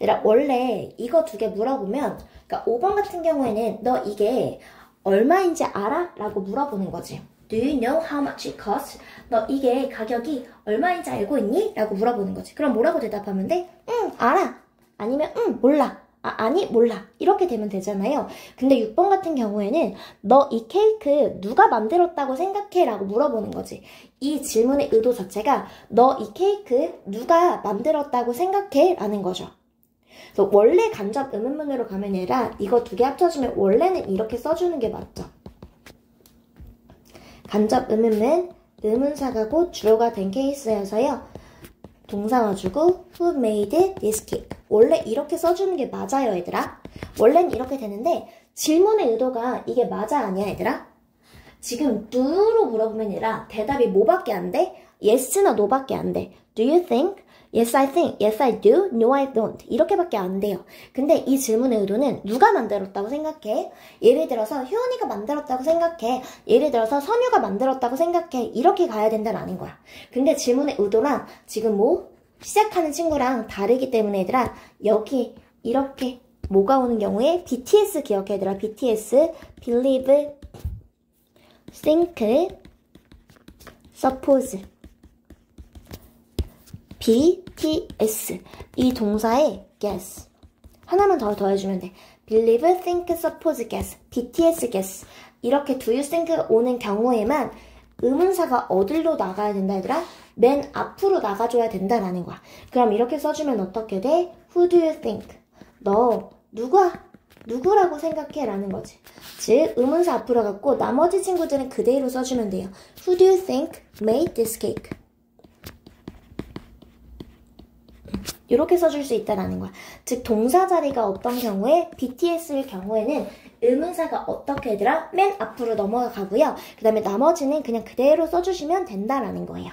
얘들아 원래 이거 두 개 물어보면 그러니까 5번 같은 경우에는 너 이게 얼마인지 알아? 라고 물어보는 거지. Do you know how much it costs? 너 이게 가격이 얼마인지 알고 있니? 라고 물어보는 거지. 그럼 뭐라고 대답하면 돼? 알아. 아니면 몰라. 아니 몰라. 이렇게 되면 되잖아요. 근데 6번 같은 경우에는 너 이 케이크 누가 만들었다고 생각해? 라고 물어보는 거지. 이 질문의 의도 자체가 너 이 케이크 누가 만들었다고 생각해? 라는 거죠. 그래서 원래 간접 의문문으로 가면 아니라 이거 두 개 합쳐주면 원래는 이렇게 써주는 게 맞죠. 간접 의문문, 의문사가 곧 주어가 된 케이스여서요. 동사 와주고 Who made this cake? 원래 이렇게 써주는 게 맞아요, 얘들아. 원래는 이렇게 되는데 질문의 의도가 이게 맞아 아니야, 얘들아? 지금 do로 물어보면 얘들아 대답이 뭐밖에 안 돼? Yes나 No밖에 안 돼. Do you think? Yes, I think. Yes, I do. No, I don't. 이렇게밖에 안 돼요. 근데 이 질문의 의도는 누가 만들었다고 생각해? 예를 들어서 효은이가 만들었다고 생각해. 예를 들어서 선유가 만들었다고 생각해. 이렇게 가야 된다는 거야. 근데 질문의 의도랑 지금 뭐 시작하는 친구랑 다르기 때문에 얘들아 여기 이렇게 뭐가 오는 경우에 BTS 기억해 얘들아. BTS believe, think, suppose BTS 이 동사에 guess 하나만 더 더해주면 돼. believe, think, suppose, guess BTS guess 이렇게 do you think 오는 경우에만 의문사가 어디로 나가야 된다 얘들아? 맨 앞으로 나가줘야 된다라는 거야. 그럼 이렇게 써주면 어떻게 돼? Who do you think? 너 누구라고 생각해? 라는 거지. 즉 의문사 앞으로 갖고 나머지 친구들은 그대로 써주면 돼요. Who do you think made this cake? 이렇게 써줄 수 있다라는 거야. 즉 동사 자리가 어떤 경우에 BTS일 경우에는 의문사가 어떻게 얘들아? 맨 앞으로 넘어가고요. 그 다음에 나머지는 그냥 그대로 써주시면 된다라는 거예요.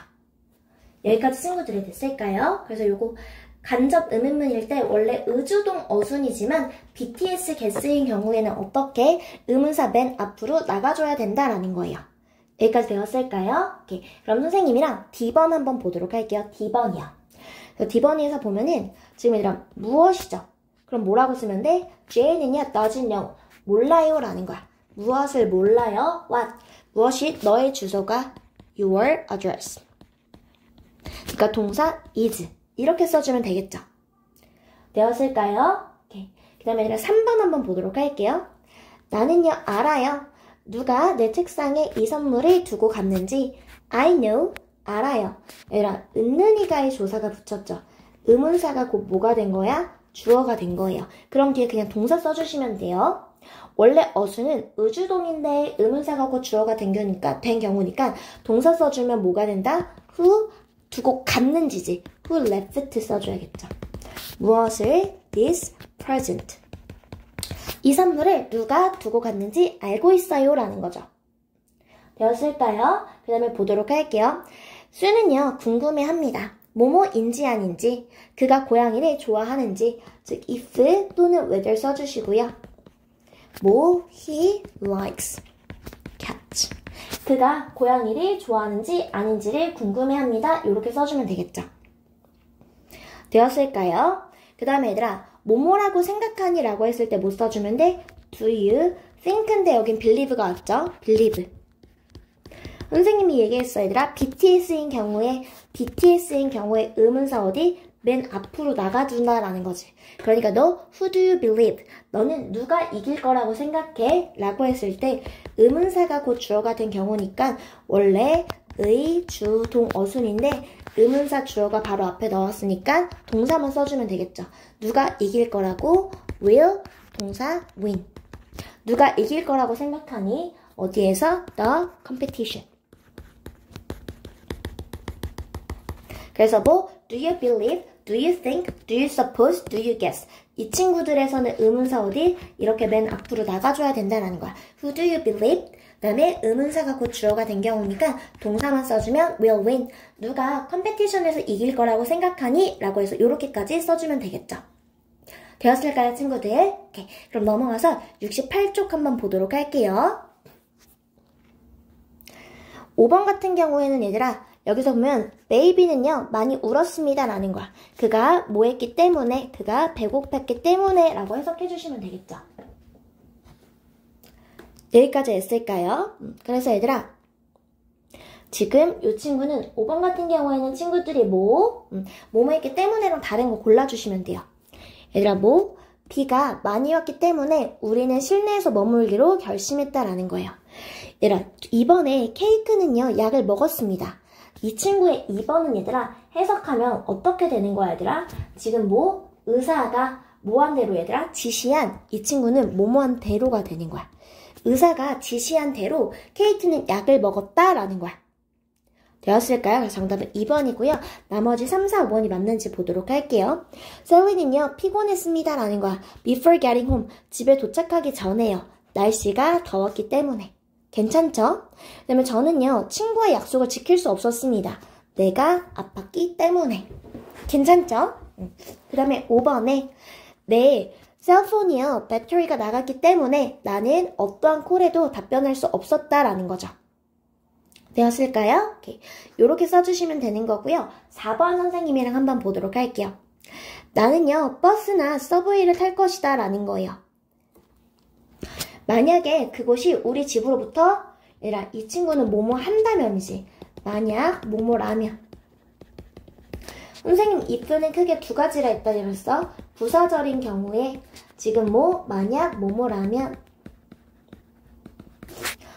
여기까지 친구들이 됐을까요? 그래서 요거 간접 의문문일 때 원래 의주동 어순이지만 BTS 게스인 경우에는 어떻게 의문사 맨 앞으로 나가줘야 된다라는 거예요. 여기까지 되었을까요? 오케이. 그럼 선생님이랑 D번 한번 보도록 할게요. D번이요. D번에서 보면은 지금 얘들아 무엇이죠? 그럼 뭐라고 쓰면 돼? Jane은요 doesn't know 몰라요 라는 거야. 무엇을 몰라요? What? 무엇이 너의 주소가 your address. 그러니까 동사 is 이렇게 써주면 되겠죠. 되었을까요? 오케이. 그 다음에 얘들아 3번 한번 보도록 할게요. 나는요 알아요. 누가 내 책상에 이 선물을 두고 갔는지 I know 알아요. 얘들아 은는이가의 조사가 붙였죠. 의문사가 곧 뭐가 된 거야? 주어가 된 거예요. 그럼 뒤에 그냥 동사 써주시면 돼요. 원래 어수는 의주동인데 의문사가 곧 주어가 된 경우니까 동사 써주면 뭐가 된다? Who 두고 갔는지지. Who left 써줘야겠죠. 무엇을? This present. 이 선물을 누가 두고 갔는지 알고 있어요 라는 거죠. 되었을까요? 그 다음에 보도록 할게요. 수는요 궁금해합니다. 뭐뭐인지 아닌지, 그가 고양이를 좋아하는지, 즉 if 또는 whether 써주시고요. he likes cat. 그가 고양이를 좋아하는지 아닌지를 궁금해합니다. 이렇게 써주면 되겠죠. 되었을까요? 그 다음에 얘들아 뭐뭐라고 생각하니? 라고 했을 때 뭐 써주면 돼? Do you think인데 여긴 believe가 왔죠? believe. 선생님이 얘기했어 얘들아 BTS인 경우에 의문사 어디? 맨 앞으로 나가준다라는 거지. 그러니까 너 who do you believe? 너는 누가 이길 거라고 생각해? 라고 했을 때 의문사가 곧 주어가 된 경우니까 원래 의, 주, 동, 어순인데 의문사 주어가 바로 앞에 나왔으니까 동사만 써주면 되겠죠. 누가 이길 거라고? will, 동사 win. 누가 이길 거라고 생각하니? 어디에서? The competition. 그래서 뭐 do you believe, do you think, do you suppose, do you guess 이 친구들에서는 의문사 어디? 이렇게 맨 앞으로 나가줘야 된다는 거야. Who do you believe? 그 다음에 의문사가 곧 주어가 된 경우니까 동사만 써주면 will win. 누가 컴페티션에서 이길 거라고 생각하니? 라고 해서 이렇게까지 써주면 되겠죠. 되었을까요, 친구들? 오케이. 그럼 넘어가서 68쪽 한번 보도록 할게요. 5번 같은 경우에는 얘들아, 여기서 보면 baby는요 많이 울었습니다 라는 거야. 그가 뭐 했기 때문에, 그가 배고팠기 때문에 라고 해석해 주시면 되겠죠. 여기까지 했을까요? 그래서 얘들아, 지금 이 친구는 5번 같은 경우에는 친구들이 뭐뭐 했기 때문에랑 다른 거 골라주시면 돼요. 얘들아, 비가 많이 왔기 때문에 우리는 실내에서 머물기로 결심했다라는 거예요. 얘들아, 이번에 케이크는요 약을 먹었습니다. 이 친구의 2번은 얘들아 해석하면 어떻게 되는 거야 얘들아? 지금 의사가 뭐한 대로 얘들아? 지시한 이 친구는 뭐뭐한 대로가 되는 거야. 의사가 지시한 대로 케이트는 약을 먹었다라는 거야. 되었을까요? 그래서 정답은 2번이고요. 나머지 3, 4, 5번이 맞는지 보도록 할게요. 셀리는요 피곤했습니다 라는 거야. Before getting home, 집에 도착하기 전에요. 날씨가 더웠기 때문에. 괜찮죠? 그 다음에 저는요 친구의 약속을 지킬 수 없었습니다. 내가 아팠기 때문에. 괜찮죠? 그 다음에 5번에 내 셀폰이요 배터리가 나갔기 때문에 나는 어떠한 콜에도 답변할 수 없었다라는 거죠. 되었을까요? 오케이. 요렇게 써주시면 되는 거고요. 4번 선생님이랑 한번 보도록 할게요. 나는요 버스나 서브웨이를 탈 것이다 라는 거예요. 만약에 그곳이 우리 집으로부터 얘들아 이 친구는 뭐뭐 한다면이지. 만약 뭐뭐라면 선생님 if는 크게 두 가지라 했다면서 부사절인 경우에 지금 만약 뭐뭐라면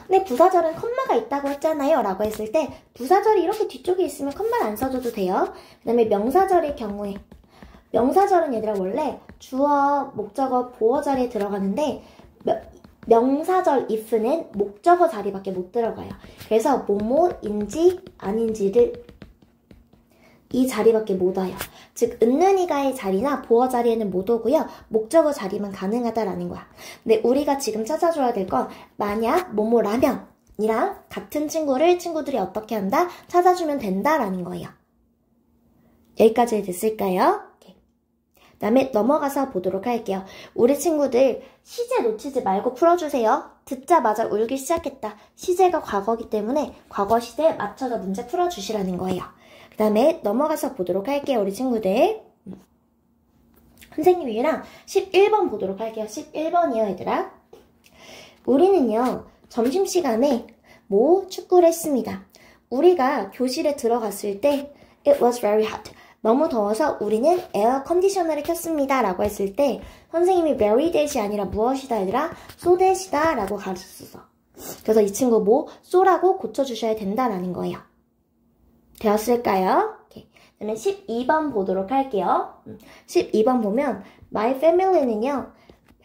근데 부사절은 컴마가 있다고 했잖아요 라고 했을 때 부사절이 이렇게 뒤쪽에 있으면 컴마를 안 써줘도 돼요. 그 다음에 명사절의 경우에 명사절은 얘들아 원래 주어, 목적어, 보어 자리에 들어가는데 명사절 if는 목적어 자리밖에 못 들어가요. 그래서 뭐뭐인지 아닌지를 이 자리밖에 못 와요. 즉 은는이가의 자리나 보어 자리에는 못 오고요. 목적어 자리만 가능하다라는 거야. 근데 우리가 지금 찾아줘야 될 건 만약 뭐뭐라면 이랑 같은 친구를 친구들이 어떻게 한다? 찾아주면 된다라는 거예요. 여기까지 됐을까요? 그 다음에 넘어가서 보도록 할게요. 우리 친구들 시제 놓치지 말고 풀어주세요. 듣자마자 울기 시작했다. 시제가 과거이기 때문에 과거 시제에 맞춰서 문제 풀어주시라는 거예요. 그 다음에 넘어가서 보도록 할게요. 우리 친구들. 선생님이랑 11번 보도록 할게요. 11번이요 얘들아. 우리는요 점심시간에 축구를 했습니다. 우리가 교실에 들어갔을 때 It was very hot. 너무 더워서 우리는 에어 컨디셔너를 켰습니다 라고 했을 때 선생님이 very that이 아니라 무엇이다 얘들아? so that이다 라고 가르쳤어. 그래서 이 친구 so라고 고쳐주셔야 된다라는 거예요. 되었을까요? 오케이. 그다음에 12번 보도록 할게요. 12번 보면 My family는요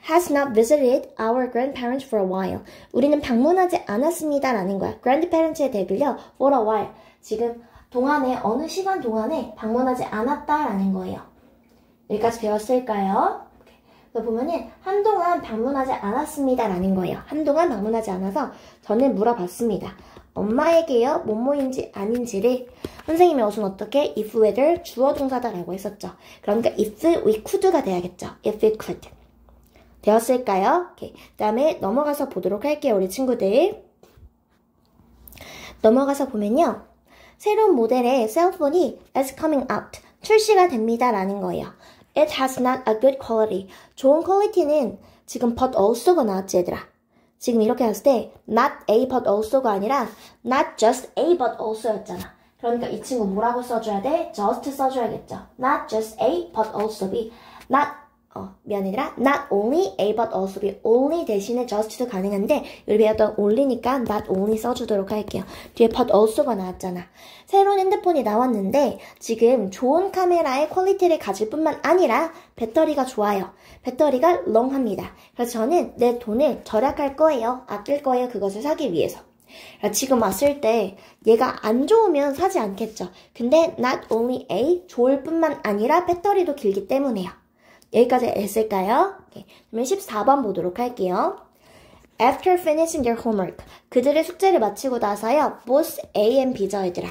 has not visited our grandparents for a while. 우리는 방문하지 않았습니다 라는 거야. grandparents의 댁을요 for a while. 지금 동안에 어느 시간 동안에 방문하지 않았다라는 거예요. 여기까지 배웠을까요? 그래서 보면은 한동안 방문하지 않았습니다라는 거예요. 한동안 방문하지 않아서 저는 물어봤습니다. 엄마에게요 뭐뭐인지 아닌지를 선생님이 어순 어떻게 if whether 주어 동사다라고 했었죠. 그러니까 if we could가 돼야겠죠. if we could. 되었을까요? 오케이. 그다음에 넘어가서 보도록 할게요. 우리 친구들. 넘어가서 보면요. 새로운 모델의 셀폰이 is coming out. 출시가 됩니다. 라는 거예요. It has not a good quality. 좋은 퀄리티는 지금 but also가 나왔지 얘들아. 지금 이렇게 했을 때 not a but also가 아니라 not just a but also였잖아. 그러니까 이 친구 뭐라고 써줘야 돼? just 써줘야겠죠. Not just a but also b. 미안해라. Not only a but also b. only 대신에 just도 가능한데 여기 배웠던 only니까 not only 써주도록 할게요. 뒤에 but also가 나왔잖아. 새로운 핸드폰이 나왔는데 지금 좋은 카메라의 퀄리티를 가질 뿐만 아니라 배터리가 좋아요. 배터리가 롱합니다. 그래서 저는 내 돈을 절약할 거예요. 아낄 거예요. 그것을 사기 위해서. 지금 왔을 때 얘가 안 좋으면 사지 않겠죠. 근데 not only a 좋을 뿐만 아니라 배터리도 길기 때문에요. 여기까지 했을까요? 그러면 14번 보도록 할게요. After finishing their homework. 그들의 숙제를 마치고 나서요. Both A and B죠, 얘들아.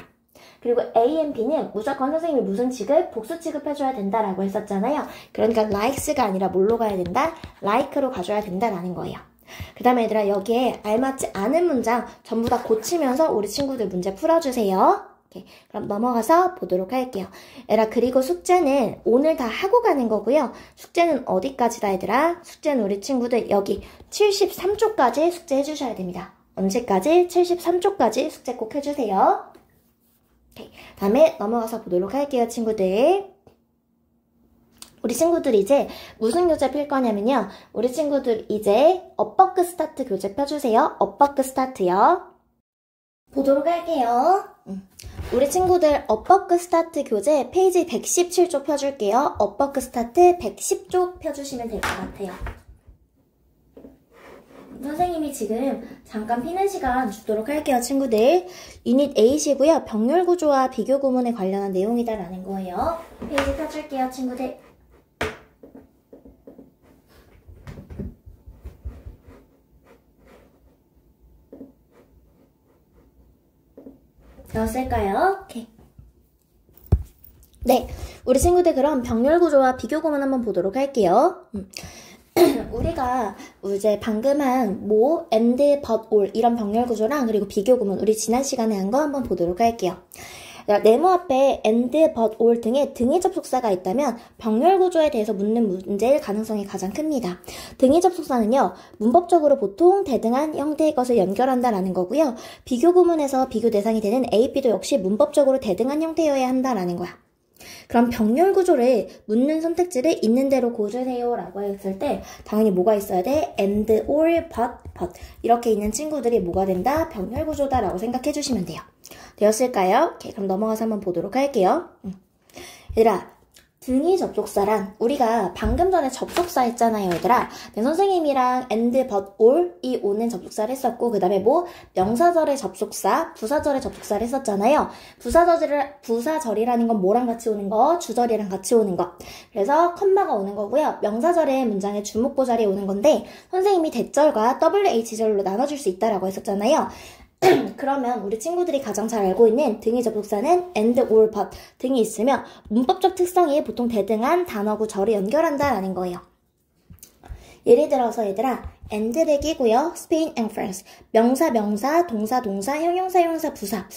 그리고 A and B는 무조건 선생님이 무슨 취급? 복수 취급해줘야 된다라고 했었잖아요. 그러니까 likes가 아니라 뭘로 가야 된다? like로 가줘야 된다라는 거예요. 그 다음에 얘들아 여기에 알맞지 않은 문장 전부 다 고치면서 우리 친구들 문제 풀어주세요. 오케이, 그럼 넘어가서 보도록 할게요. 얘들아 그리고 숙제는 오늘 다 하고 가는 거고요. 숙제는 어디까지다 얘들아? 숙제는 우리 친구들 여기 73쪽까지 숙제 해주셔야 됩니다. 언제까지? 73쪽까지 숙제 꼭 해주세요. 오케이, 다음에 넘어가서 보도록 할게요 친구들. 우리 친구들 이제 무슨 교재 필 거냐면요. 우리 친구들 이제 업버크 스타트 교재 펴주세요. 업버크 스타트요. 보도록 할게요. 우리 친구들 업버크 스타트 교재 페이지 117쪽 펴줄게요. 업버크 스타트 110쪽 펴주시면 될 것 같아요. 선생님이 지금 잠깐 피는 시간 주도록 할게요, 친구들. 유닛 8이고요. 병렬 구조와 비교 구문에 관련한 내용이다라는 거예요. 페이지 펴줄게요, 친구들. 넣었을까요? 오케이. 네, 우리 친구들 그럼 병렬 구조와 비교 구문 한번 보도록 할게요. 우리가 이제 방금 한 뭐, and, but, all 이런 병렬 구조랑 그리고 비교 구문 우리 지난 시간에 한 거 한번 보도록 할게요. 네모 앞에 and, but, all 등의 등위 접속사가 있다면 병렬 구조에 대해서 묻는 문제일 가능성이 가장 큽니다. 등위 접속사는요, 문법적으로 보통 대등한 형태의 것을 연결한다라는 거고요. 비교 구문에서 비교 대상이 되는 A, B도 역시 문법적으로 대등한 형태여야 한다라는 거야. 그럼 병렬 구조를 묻는 선택지를 있는 대로 고르세요 라고 했을 때 당연히 뭐가 있어야 돼? and, or, but 이렇게 있는 친구들이 뭐가 된다? 병렬 구조다 라고 생각해 주시면 돼요. 되었을까요? 오케이, 그럼 넘어가서 한번 보도록 할게요. 얘들아 등위 접속사란 우리가 방금 전에 접속사 했잖아요 얘들아. 네, 선생님이랑 and, but, all 이 오는 접속사를 했었고 그 다음에 뭐 명사절의 접속사, 부사절의 접속사를 했었잖아요. 부사절이라는 건 뭐랑 같이 오는 거? 주절이랑 같이 오는 거. 그래서 컴마가 오는 거고요. 명사절의 문장의 주목보 자리에 오는 건데 선생님이 대절과 WH절로 나눠줄 수 있다라고 했었잖아요. 그러면 우리 친구들이 가장 잘 알고 있는 등위 접속사는 and, or, but 등이 있으면 문법적 특성이 보통 대등한 단어구 절을 연결한다라는 거예요. 예를 들어서 얘들아 and를 끼고요. Spain and France 명사, 동사, 형용사, 부사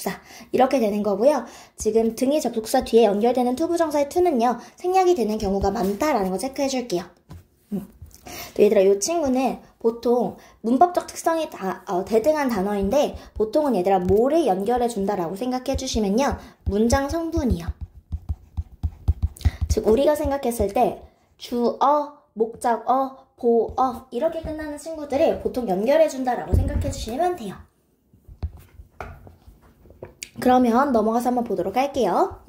이렇게 되는 거고요. 지금 등위 접속사 뒤에 연결되는 투부정사의 to는요. 생략이 되는 경우가 많다라는 거 체크해 줄게요. 얘들아 이 친구는 보통 문법적 특성이 대등한 단어인데 보통은 얘들아 뭐를 연결해 준다라고 생각해 주시면요. 문장 성분이요. 즉 우리가 생각했을 때 주어, 목적어, 보어 이렇게 끝나는 친구들을 보통 연결해 준다라고 생각해 주시면 돼요. 그러면 넘어가서 한번 보도록 할게요.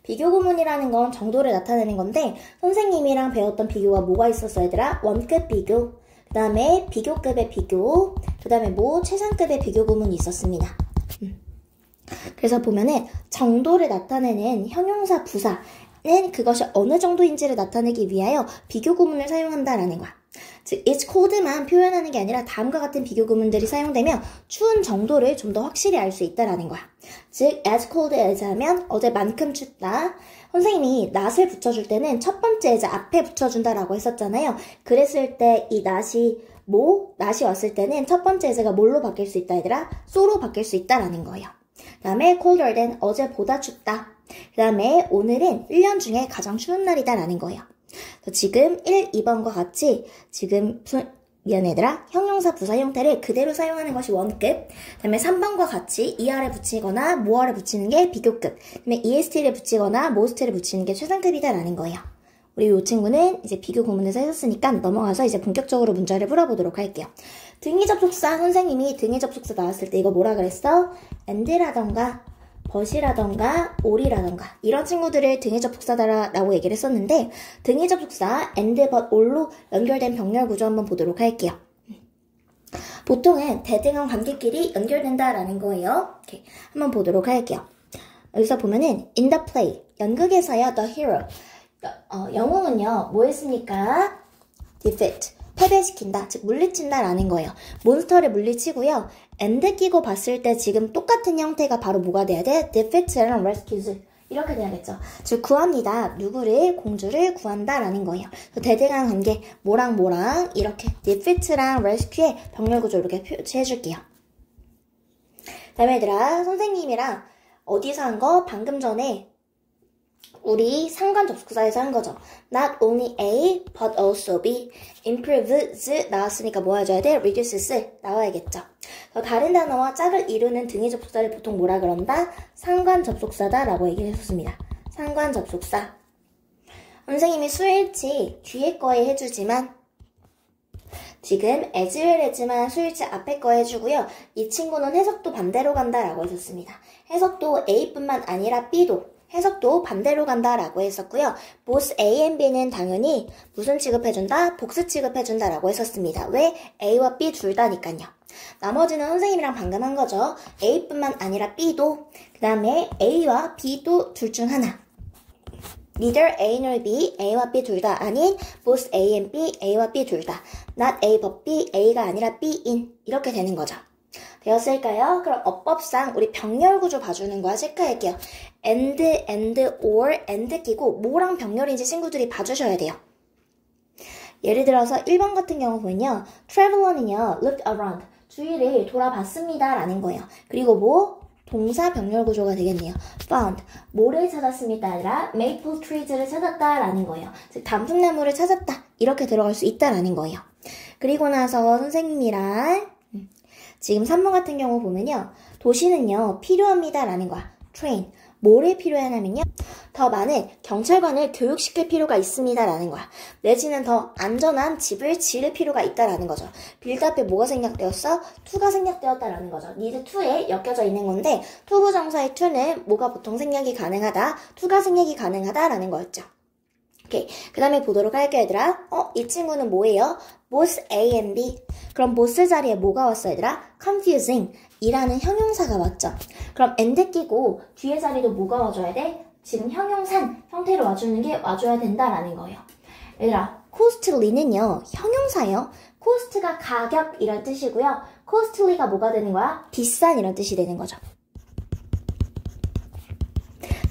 비교 구문이라는 건 정도를 나타내는 건데 선생님이랑 배웠던 비교가 뭐가 있었어 얘들아? 원급 비교, 그 다음에 비교급의 비교, 그 다음에 뭐 최상급의 비교 구문이 있었습니다. 그래서 보면은 정도를 나타내는 형용사 부사는 그것이 어느 정도인지를 나타내기 위하여 비교 구문을 사용한다라는 거야. 즉, it's cold만 표현하는 게 아니라 다음과 같은 비교 구문들이 사용되면 추운 정도를 좀 더 확실히 알 수 있다라는 거야. 즉, as cold as 하면 어제만큼 춥다. 선생님이 not을 붙여줄 때는 첫 번째 as 앞에 붙여준다라고 했었잖아요. 그랬을 때 이 not이 왔을 때는 첫 번째 as가 뭘로 바뀔 수 있다 얘들아? so로 바뀔 수 있다라는 거예요. 그 다음에 colder than 어제보다 춥다. 그 다음에 오늘은 1년 중에 가장 추운 날이다 라는 거예요. 지금 1, 2번과 같이 지금 얘들아 형용사 부사 형태를 그대로 사용하는 것이 원급, 그 다음에 3번과 같이 ER에 붙이거나 more에 붙이는 게 비교급, 그 다음에 EST를 붙이거나 most를 붙이는 게 최상급이다 라는 거예요. 우리 이 친구는 이제 비교 구문에서 했었으니까 넘어가서 이제 본격적으로 문제를 풀어보도록 할게요. 등위 접속사 선생님이 등위 접속사 나왔을 때 이거 뭐라 그랬어? and라던가 but이라던가 all이라던가 이런 친구들을 등위 접속사다라고 얘기를 했었는데 등위 접속사 and, but, all로 연결된 병렬 구조 한번 보도록 할게요. 보통은 대등한 관계끼리 연결된다라는 거예요. 이렇게 한번 보도록 할게요. 여기서 보면은 in the play 연극에서요 the hero 영웅은요 뭐 했습니까? defeat 패배시킨다, 즉 물리친다 라는 거예요. 몬스터를 물리치고요. and 끼고 봤을 때 지금 똑같은 형태가 바로 뭐가 돼야 돼? defeats랑 rescues 이렇게 돼야겠죠. 즉 구합니다. 누구를? 공주를 구한다 라는 거예요. 대등한 관계 뭐랑 뭐랑 이렇게 defeat랑 rescue의 병렬 구조 이렇게 표시해 줄게요. 다음에 얘들아 선생님이랑 어디서 한 거? 방금 전에 우리 상관 접속사에서 한 거죠. Not only A, but also B. improves 나왔으니까 뭐 해줘야 돼? reduces 나와야겠죠. 다른 단어와 짝을 이루는 등위 접속사를 보통 뭐라 그런다? 상관 접속사다 라고 얘기를 했었습니다. 상관 접속사. 선생님이 수일치 뒤에 거에 해주지만 지금 as well as만 수일치 앞에 거 해주고요. 이 친구는 해석도 반대로 간다 라고 했었습니다. 해석도 A뿐만 아니라 B도 해석도 반대로 간다라고 했었고요. both A and B는 당연히 무슨 취급해준다? 복수 취급해준다 라고 했었습니다. 왜? A와 B 둘 다니까요. 나머지는 선생님이랑 방금 한 거죠. A뿐만 아니라 B도, 그 다음에 A와 B도 둘 중 하나. neither A nor B, A와 B 둘 다 아닌 both A and B, A와 B 둘 다. not A but B, A가 아니라 B인 이렇게 되는 거죠. 되었을까요? 그럼 어법상 우리 병렬 구조 봐주는 거야. 체크할게요. and, or, and 끼고 뭐랑 병렬인지 친구들이 봐주셔야 돼요. 예를 들어서 1번 같은 경우 보면요. traveler는요. looked around. 주위를 돌아봤습니다. 라는 거예요. 그리고 뭐? 동사 병렬 구조가 되겠네요. found. 뭐를 찾았습니다. 아니라 maple trees를 찾았다. 라는 거예요. 즉 단풍나무를 찾았다. 이렇게 들어갈 수 있다라는 거예요. 그리고 나서 선생님이랑 지금 3번 같은 경우 보면요. 도시는요. 필요합니다. 라는 거야. train. 뭐를 필요하냐면요. 더 많은 경찰관을 교육시킬 필요가 있습니다. 라는 거야. 내지는 더 안전한 집을 지을 필요가 있다라는 거죠. 빌드 앞에 뭐가 생략되었어? to가 생략되었다라는 거죠. need to에 엮여져 있는 건데 투부정사의 to는 뭐가 보통 생략이 가능하다? to가 생략이 가능하다라는 거였죠. 오케이. 그 다음에 보도록 할게요, 얘들아. 이 친구는 뭐예요? both A and B. 그럼 both 자리에 뭐가 왔어, 얘들아? confusing 이라는 형용사가 왔죠. 그럼 and 끼고 뒤에 자리도 뭐가 와줘야 돼? 지금 형용산 형태로 와줘야 된다라는 거예요. 얘들아, costly는요, 형용사예요. cost가 가격 이런 뜻이고요. costly가 뭐가 되는 거야? 비싼 이런 뜻이 되는 거죠.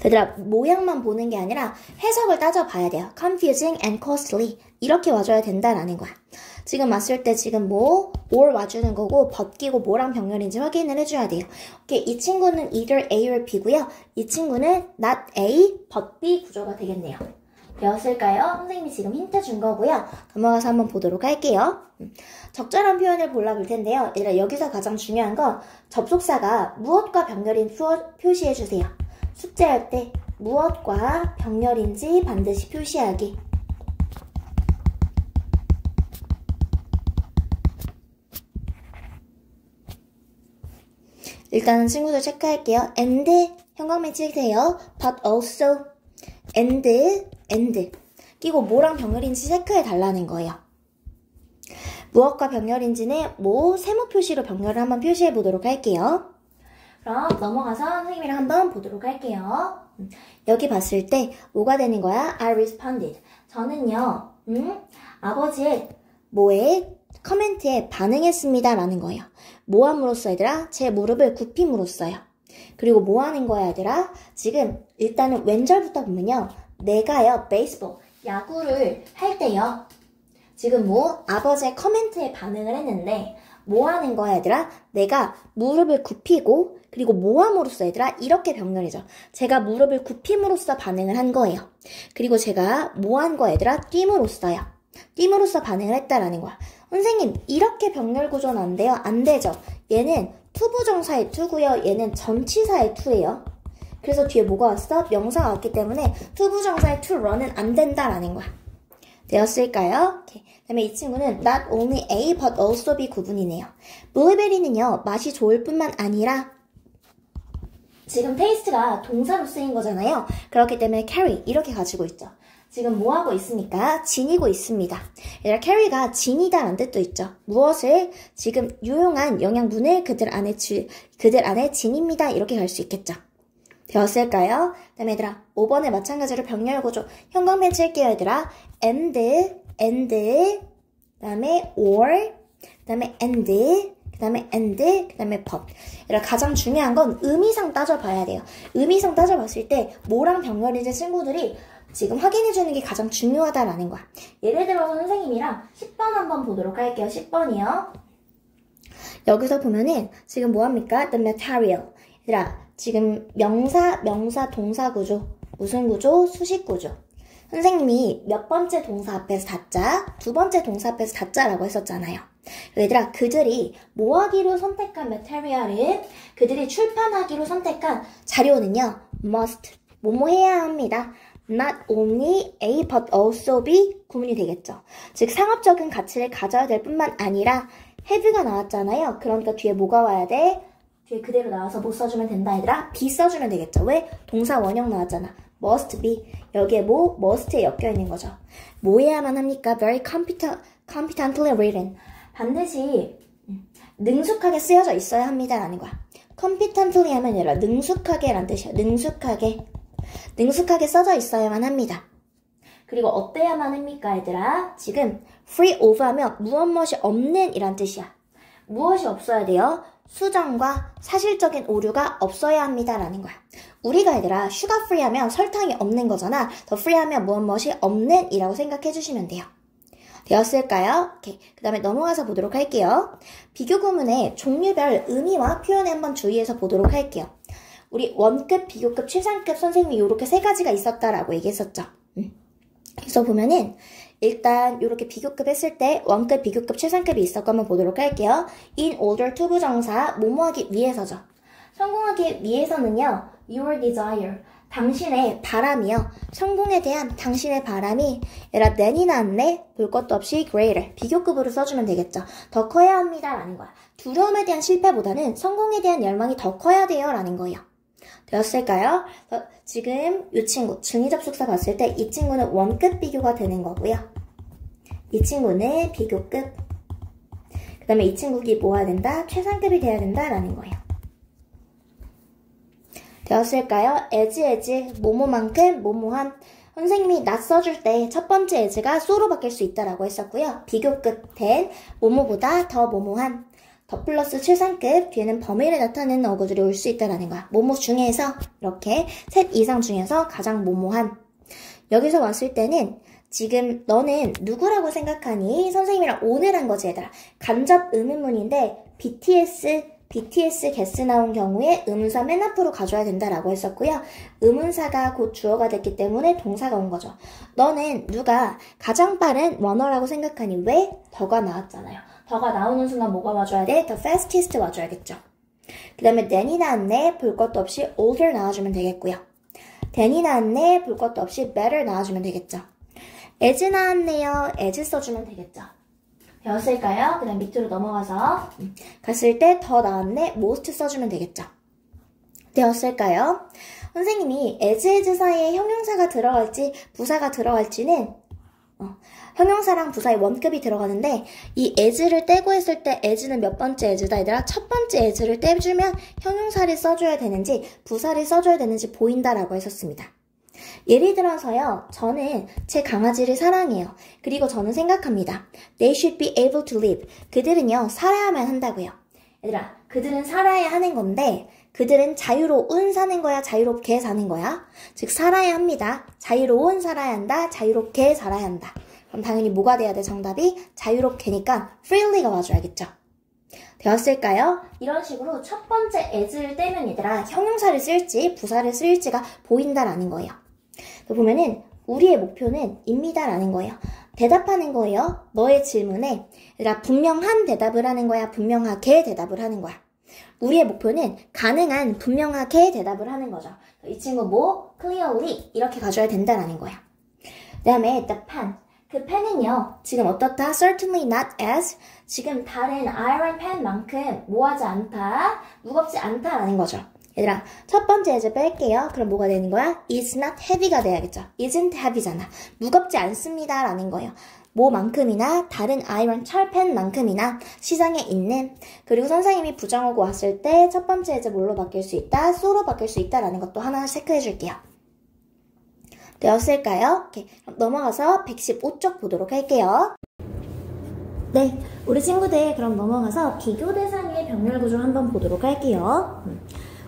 얘들아, 모양만 보는 게 아니라 해석을 따져봐야 돼요. confusing and costly 이렇게 와줘야 된다라는 거야. 지금 왔을 때 지금 뭐 or 와주는 거고 벗기고 뭐랑 병렬인지 확인을 해줘야 돼요. 오케이, 이 친구는 either A or B고요. 이 친구는 not A but B 구조가 되겠네요. 되었을까요? 선생님이 지금 힌트 준 거고요. 넘어가서 한번 보도록 할게요. 적절한 표현을 골라볼 텐데요. 얘들아, 여기서 가장 중요한 건 접속사가 무엇과 병렬인 표시해주세요. 숙제할 때 무엇과 병렬인지 반드시 표시하기. 일단은 친구들 체크할게요. and 형광펜 치세요. but also and 끼고 뭐랑 병렬인지 체크해 달라는 거예요. 무엇과 병렬인지는 뭐 세모 표시로 병렬을 한번 표시해 보도록 할게요. 그럼 넘어가서 선생님이랑 한번 보도록 할게요. 여기 봤을 때 뭐가 되는 거야? I responded. 저는요, 아버지의 뭐에 커멘트에 반응했습니다 라는 거예요. 뭐 함으로써 얘들아? 제 무릎을 굽힘으로써요. 그리고 뭐 하는 거야 얘들아? 지금 일단은 왼절부터 보면요. 내가요, 베이스볼, 야구를 할 때요. 지금 뭐 아버지의 커멘트에 반응을 했는데 뭐 하는 거야 얘들아? 내가 무릎을 굽히고 그리고 뭐 함으로써 얘들아? 이렇게 병렬이죠. 제가 무릎을 굽힘으로써 반응을 한 거예요. 그리고 제가 뭐 한 거야 얘들아? 뛴으로써요. 뛴으로써 반응을 했다라는 거야. 선생님, 이렇게 병렬 구조는 안 돼요? 안 되죠. 얘는 투부정사의 투고요. 얘는 전치사의 투예요. 그래서 뒤에 뭐가 왔어? 명사가 왔기 때문에 투부정사의 to run은 안 된다라는 거야. 되었을까요? 오케이. 그다음에 이 친구는 not only A but also B 구분이네요. 블루베리는요, 맛이 좋을 뿐만 아니라 지금 테이스트가 동사로 쓰인 거잖아요. 그렇기 때문에 carry 이렇게 가지고 있죠. 지금 뭐 하고 있습니까? 지니고 있습니다. 얘들아, carry가 지니다라는 뜻도 있죠. 무엇을? 지금 유용한 영양분을 그들 안에 지닙니다. 이렇게 갈 수 있겠죠. 되었을까요? 그 다음에 얘들아, 5번에 마찬가지로 병렬 구조 형광펜 칠게요 얘들아. and 그 다음에 or, 그 다음에 and, 그 다음에 그 다음에 but. 얘들아, 가장 중요한 건 의미상 따져봐야 돼요. 의미상 따져봤을 때 뭐랑 병렬이지 친구들이 지금 확인해주는 게 가장 중요하다라는 거야. 예를 들어서 선생님이랑 10번 한번 보도록 할게요. 10번이요. 여기서 보면은 지금 뭐합니까? The material. 얘들아, 지금 명사, 동사 구조. 무슨 구조? 수식 구조. 선생님이 몇 번째 동사 앞에서 다짜, 두 번째 동사 앞에서 다짜라고 했었잖아요. 얘들아, 그들이 뭐 하기로 선택한 material은, 그들이 출판하기로 선택한 자료는요, must, 뭐뭐 해야 합니다. Not only A but also B 구문이 되겠죠. 즉 상업적인 가치를 가져야 될 뿐만 아니라 have가 나왔잖아요. 그러니까 뒤에 뭐가 와야 돼? 뒤에 그대로 나와서 뭐 써주면 된다 얘들아? be 써주면 되겠죠. 왜? 동사 원형 나왔잖아. must be. 여기에 뭐? must에 엮여있는 거죠. 뭐 해야만 합니까? Very competently written. 반드시 능숙하게 쓰여져 있어야 합니다 라는 거야. competently 하면 얘들아 능숙하게 라는 뜻이야. 능숙하게 써져 있어야만 합니다. 그리고 어때야만 합니까 얘들아? 지금 free of 하면 무엇 없는 이란 뜻이야. 무엇이 없어야 돼요? 수정과 사실적인 오류가 없어야 합니다 라는 거야. 우리가 얘들아 슈가 프리 하면 설탕이 없는 거잖아. 더 프리 하면 무엇이 없는 이라고 생각해 주시면 돼요. 되었을까요? 오케이. 그 다음에 넘어가서 보도록 할게요. 비교 구문의 종류별 의미와 표현에 한번 주의해서 보도록 할게요. 우리 원급, 비교급, 최상급 선생님이 이렇게 세 가지가 있었다라고 얘기했었죠. 그래서 보면은 일단 이렇게 비교급 했을 때 원급, 비교급, 최상급이 있었고 한번 보도록 할게요. in order to 부정사 뭐뭐하기 위해서죠. 성공하기 위해서는요. your desire 당신의 바람이요. 성공에 대한 당신의 바람이 얘라 than이나 안내 볼 것도 없이 greater 비교급으로 써주면 되겠죠. 더 커야 합니다 라는 거야. 두려움에 대한 실패보다는 성공에 대한 열망이 더 커야 돼요 라는 거예요. 되었을까요? 지금 이 친구 중의접속사 봤을 때 이 친구는 원급 비교가 되는 거고요. 이 친구는 비교급. 그 다음에 이 친구가 뭐 해야 된다? 최상급이 돼야 된다 라는 거예요. 되었을까요? as, 뭐뭐만큼, 뭐뭐한. 선생님이 not 써줄 때 첫 번째 as가 so로 바뀔 수 있다라고 했었고요. 비교급 된, 뭐뭐보다 더 뭐뭐한. 더 플러스 최상급 뒤에는 범위를 나타내는 어구들이 올 수 있다라는 거야. 뭐뭐 중에서 이렇게 셋 이상 중에서 가장 뭐뭐한. 여기서 왔을 때는 지금 너는 누구라고 생각하니? 선생님이랑 오늘 한 거지 얘들아. 간접 의문문인데 BTS 게스 나온 경우에 의문사 맨 앞으로 가져야 된다라고 했었고요. 의문사가 곧 주어가 됐기 때문에 동사가 온 거죠. 너는 누가 가장 빠른 러너라고 생각하니? 왜? 더가 나왔잖아요. 더가 나오는 순간 뭐가 와줘야 돼? The fastest 와줘야겠죠. 그 다음에 than이나 안내 볼 것도 없이 older 나와주면 되겠고요. than이나 안내 볼 것도 없이 better 나와주면 되겠죠. as 나왔네요. as 써주면 되겠죠. 되었을까요? 그 다음 밑으로 넘어가서 갔을 때 더 나왔네. most 써주면 되겠죠. 되었을까요? 선생님이 as 사이에 형용사가 들어갈지 부사가 들어갈지는 형용사랑 부사의 원급이 들어가는데 이 as를 떼고 했을 때 as는 몇 번째 as다 얘들아? 첫 번째 as를 떼주면 형용사를 써줘야 되는지 부사를 써줘야 되는지 보인다라고 했었습니다. 예를 들어서요. 저는 제 강아지를 사랑해요. 그리고 저는 생각합니다. They should be able to live. 그들은요. 살아야만 한다고요. 얘들아, 그들은 살아야 하는 건데 그들은 자유로운 사는 거야? 자유롭게 사는 거야? 즉 살아야 합니다. 자유로운 살아야 한다. 자유롭게 살아야 한다. 그럼 당연히 뭐가 돼야 돼? 정답이 자유롭게니까 freely가 와줘야겠죠. 되었을까요? 이런 식으로 첫 번째 as를 떼면 얘들아 형용사를 쓸지 부사를 쓸지가 보인다라는 거예요. 보면은 우리의 목표는 입니다라는 거예요. 대답하는 거예요. 너의 질문에 얘들아 분명한 대답을 하는 거야? 분명하게 대답을 하는 거야? 우리의 목표는 가능한 분명하게 대답을 하는 거죠. 이 친구 뭐? clearly 이렇게 가져야 된다라는 거야. 그 다음에 the pen. 그 펜은요, 지금 어떻다? certainly not as. 지금 다른 iron pen만큼 뭐하지 않다? 무겁지 않다라는 거죠. 얘들아, 첫 번째 as 뺄게요. 그럼 뭐가 되는 거야? is not heavy가 돼야겠죠. isn't heavy잖아. 무겁지 않습니다. 라는 거예요. 뭐만큼이나 다른 아이런 철펜만큼이나 시장에 있는. 그리고 선생님이 부정하고 왔을 때 첫 번째 as 뭘로 바뀔 수 있다? so로 바뀔 수 있다라는 것도 하나 체크해 줄게요. 되었을까요? 오케이. 그럼 넘어가서 115쪽 보도록 할게요. 네, 우리 친구들 그럼 넘어가서 비교 대상의 병렬 구조 한번 보도록 할게요.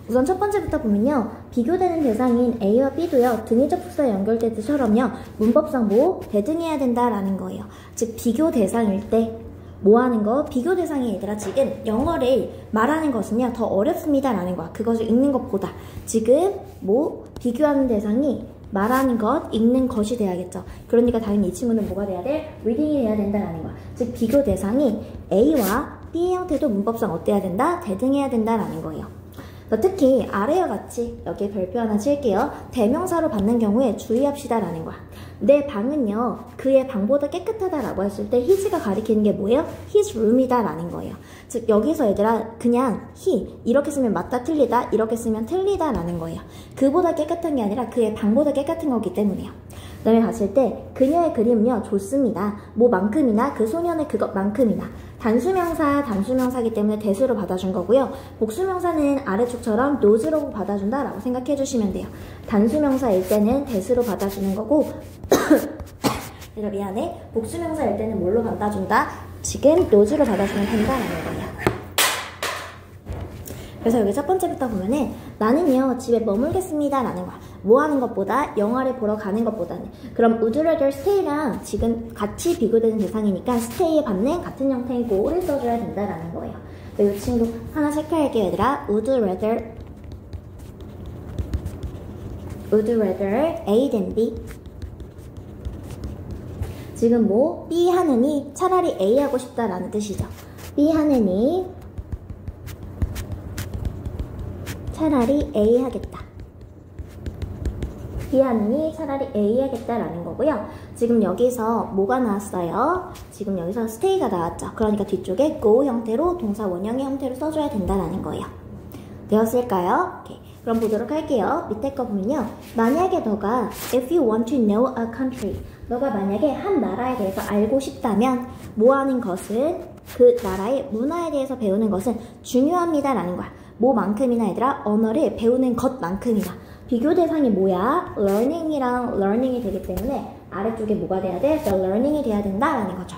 우선 첫 번째부터 보면요. 비교되는 대상인 A와 B도요. 등위 접속사에 연결되듯처럼요. 문법상 대등해야 된다라는 거예요. 즉 비교 대상일 때 뭐 하는 거? 비교 대상이 얘들아 지금 영어를 말하는 것은요. 더 어렵습니다 라는 거야. 그것을 읽는 것보다 지금 비교하는 대상이 말하는 것, 읽는 것이 돼야겠죠. 그러니까 당연히 이 친구는 뭐가 돼야 돼? 리딩이 돼야 된다라는 거야. 즉 비교 대상이 A와 B의 형태도 문법상 어때야 된다? 대등해야 된다라는 거예요. 특히 아래와 같이 여기에 별표 하나 칠게요. 대명사로 받는 경우에 주의합시다 라는 거야. 내 방은요 그의 방보다 깨끗하다라고 했을 때 his가 가리키는 게 뭐예요? his room이다 라는 거예요. 즉 여기서 얘들아 그냥 he 이렇게 쓰면 맞다 틀리다 이렇게 쓰면 틀리다 라는 거예요. 그보다 깨끗한 게 아니라 그의 방보다 깨끗한 거기 때문이에요. 그 다음에 봤을 때 그녀의 그림은요 좋습니다. 뭐만큼이나 그 소년의 그것만큼이나 단수명사이기 때문에 대수로 받아준 거고요. 복수명사는 아래쪽처럼 nose로 받아준다 라고 생각해 주시면 돼요. 단수명사일 때는 대수로 받아주는 거고 미안해. 복수명사일 때는 뭘로 받아준다? 지금 nose로 받아주면 된다라는 거예요. 그래서 여기 첫 번째부터 보면은 나는요 집에 머물겠습니다 라는 거야. 뭐 하는 것보다 영화를 보러 가는 것보다는. 그럼 would you rather stay랑 지금 같이 비교되는 대상이니까 stay에 받는 같은 형태인 go를 써줘야 된다라는 거예요. 이 친구 하나 체크할게요 얘들아. would you rather A than B? 지금 B 하느니 차라리 A 하고 싶다라는 뜻이죠. B 하느니 차라리 A 하겠다. B 하느니 차라리 A 하겠다라는 거고요. 지금 여기서 뭐가 나왔어요? 지금 여기서 stay가 나왔죠. 그러니까 뒤쪽에 go 형태로 동사 원형의 형태로 써줘야 된다라는 거예요. 되었을까요? 오케이. 그럼 보도록 할게요. 밑에 거 보면요. 만약에 너가 if you want to know a country 너가 만약에 한 나라에 대해서 알고 싶다면 뭐 하는 것은 그 나라의 문화에 대해서 배우는 것은 중요합니다 라는 거야. 뭐만큼이나 얘들아 언어를 배우는 것만큼이나 비교 대상이 뭐야? learning이랑 learning이 되기 때문에 아래쪽에 뭐가 돼야 돼? the learning이 돼야 된다라는 거죠.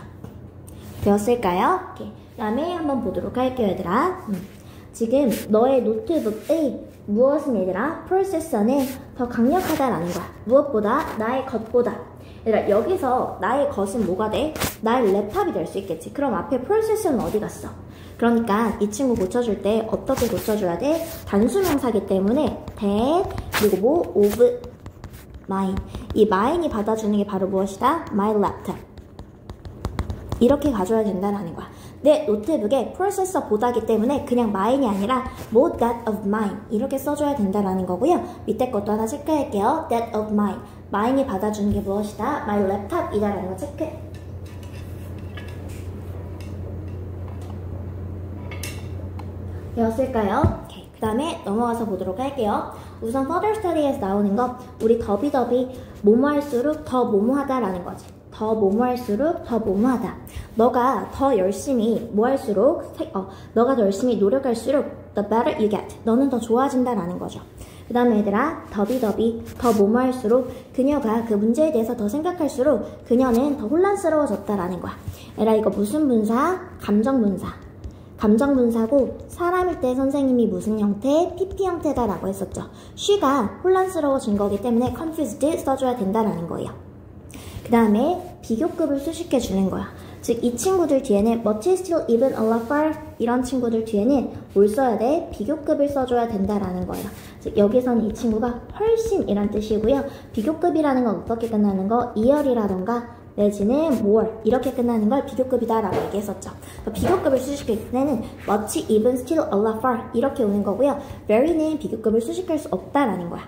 되었을까요? 오케이. 그 다음에 한번 보도록 할게요 얘들아. 지금 너의 노트북의 무엇은 얘들아? 프로세서는 더 강력하다라는 거야. 무엇보다? 나의 것보다. 얘들아 여기서 나의 것은 뭐가 돼? 나의 랩탑이 될 수 있겠지. 그럼 앞에 프로세서는 어디 갔어? 그러니까 이 친구 고쳐줄 때 어떻게 고쳐줘야 돼? 단수명사기 때문에 that 그리고 of mine 이 mine이 받아주는 게 바로 무엇이다? my laptop 이렇게 가져야 된다는 거야. 내 노트북에 프로세서 보다기 때문에 그냥 mine이 아니라 that of mine 이렇게 써줘야 된다는 거고요. 밑에 것도 하나 체크할게요. that of mine mine이 받아주는 게 무엇이다? my laptop 이다라는 거 체크. 되었을까요? 오케이. 그 다음에 넘어가서 보도록 할게요. 우선 further study에서 나오는 거 우리 더비더비 뭐뭐할수록 더 뭐뭐하다라는 거지. 더 뭐뭐할수록 더 뭐뭐하다. 너가 더 열심히 너가 더 열심히 노력할수록 the better you get. 너는 더 좋아진다라는 거죠. 그 다음에 얘들아 더비더비 더 뭐뭐할수록 그녀가 그 문제에 대해서 더 생각할수록 그녀는 더 혼란스러워졌다라는 거야. 얘들아 이거 무슨 분사? 감정분사. 감정분사고 사람일 때 선생님이 무슨 형태? PP 형태다라고 했었죠. she가 혼란스러워진 거기 때문에 confused 써줘야 된다라는 거예요. 그 다음에 비교급을 수식해 주는 거야. 즉 이 친구들 뒤에는 much, still, even, a lot, far 이런 친구들 뒤에는 뭘 써야 돼? 비교급을 써줘야 된다라는 거예요. 즉 여기서는 이 친구가 훨씬 이란 뜻이고요. 비교급이라는 건 어떻게 끝나는 거? 이열이라던가 내지는 more 이렇게 끝나는 걸 비교급이다 라고 얘기했었죠. 비교급을 수식할 때는 much, even, still, a lot, far 이렇게 오는 거고요. very는 비교급을 수식할 수 없다라는 거야.